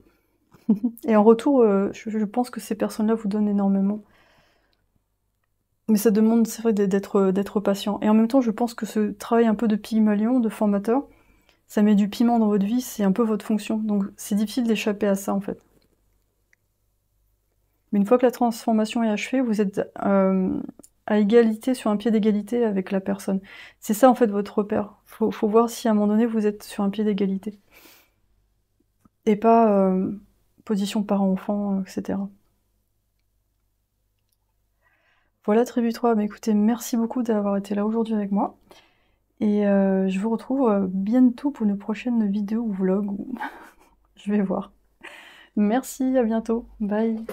Et en retour, je pense que ces personnes-là vous donnent énormément. Mais ça demande, c'est vrai, d'être patient. Et en même temps, je pense que ce travail un peu de Pygmalion, de formateur, ça met du piment dans votre vie, c'est un peu votre fonction. Donc c'est difficile d'échapper à ça, en fait. Mais une fois que la transformation est achevée, vous êtes à égalité, sur un pied d'égalité avec la personne. C'est ça, en fait, votre repère. Faut voir si à un moment donné, vous êtes sur un pied d'égalité. Et pas position parent-enfant, etc. Voilà, tribu 3, mais écoutez, merci beaucoup d'avoir été là aujourd'hui avec moi. Et je vous retrouve bientôt pour une prochaine vidéo ou vlog, ou je vais voir. Merci, à bientôt, bye.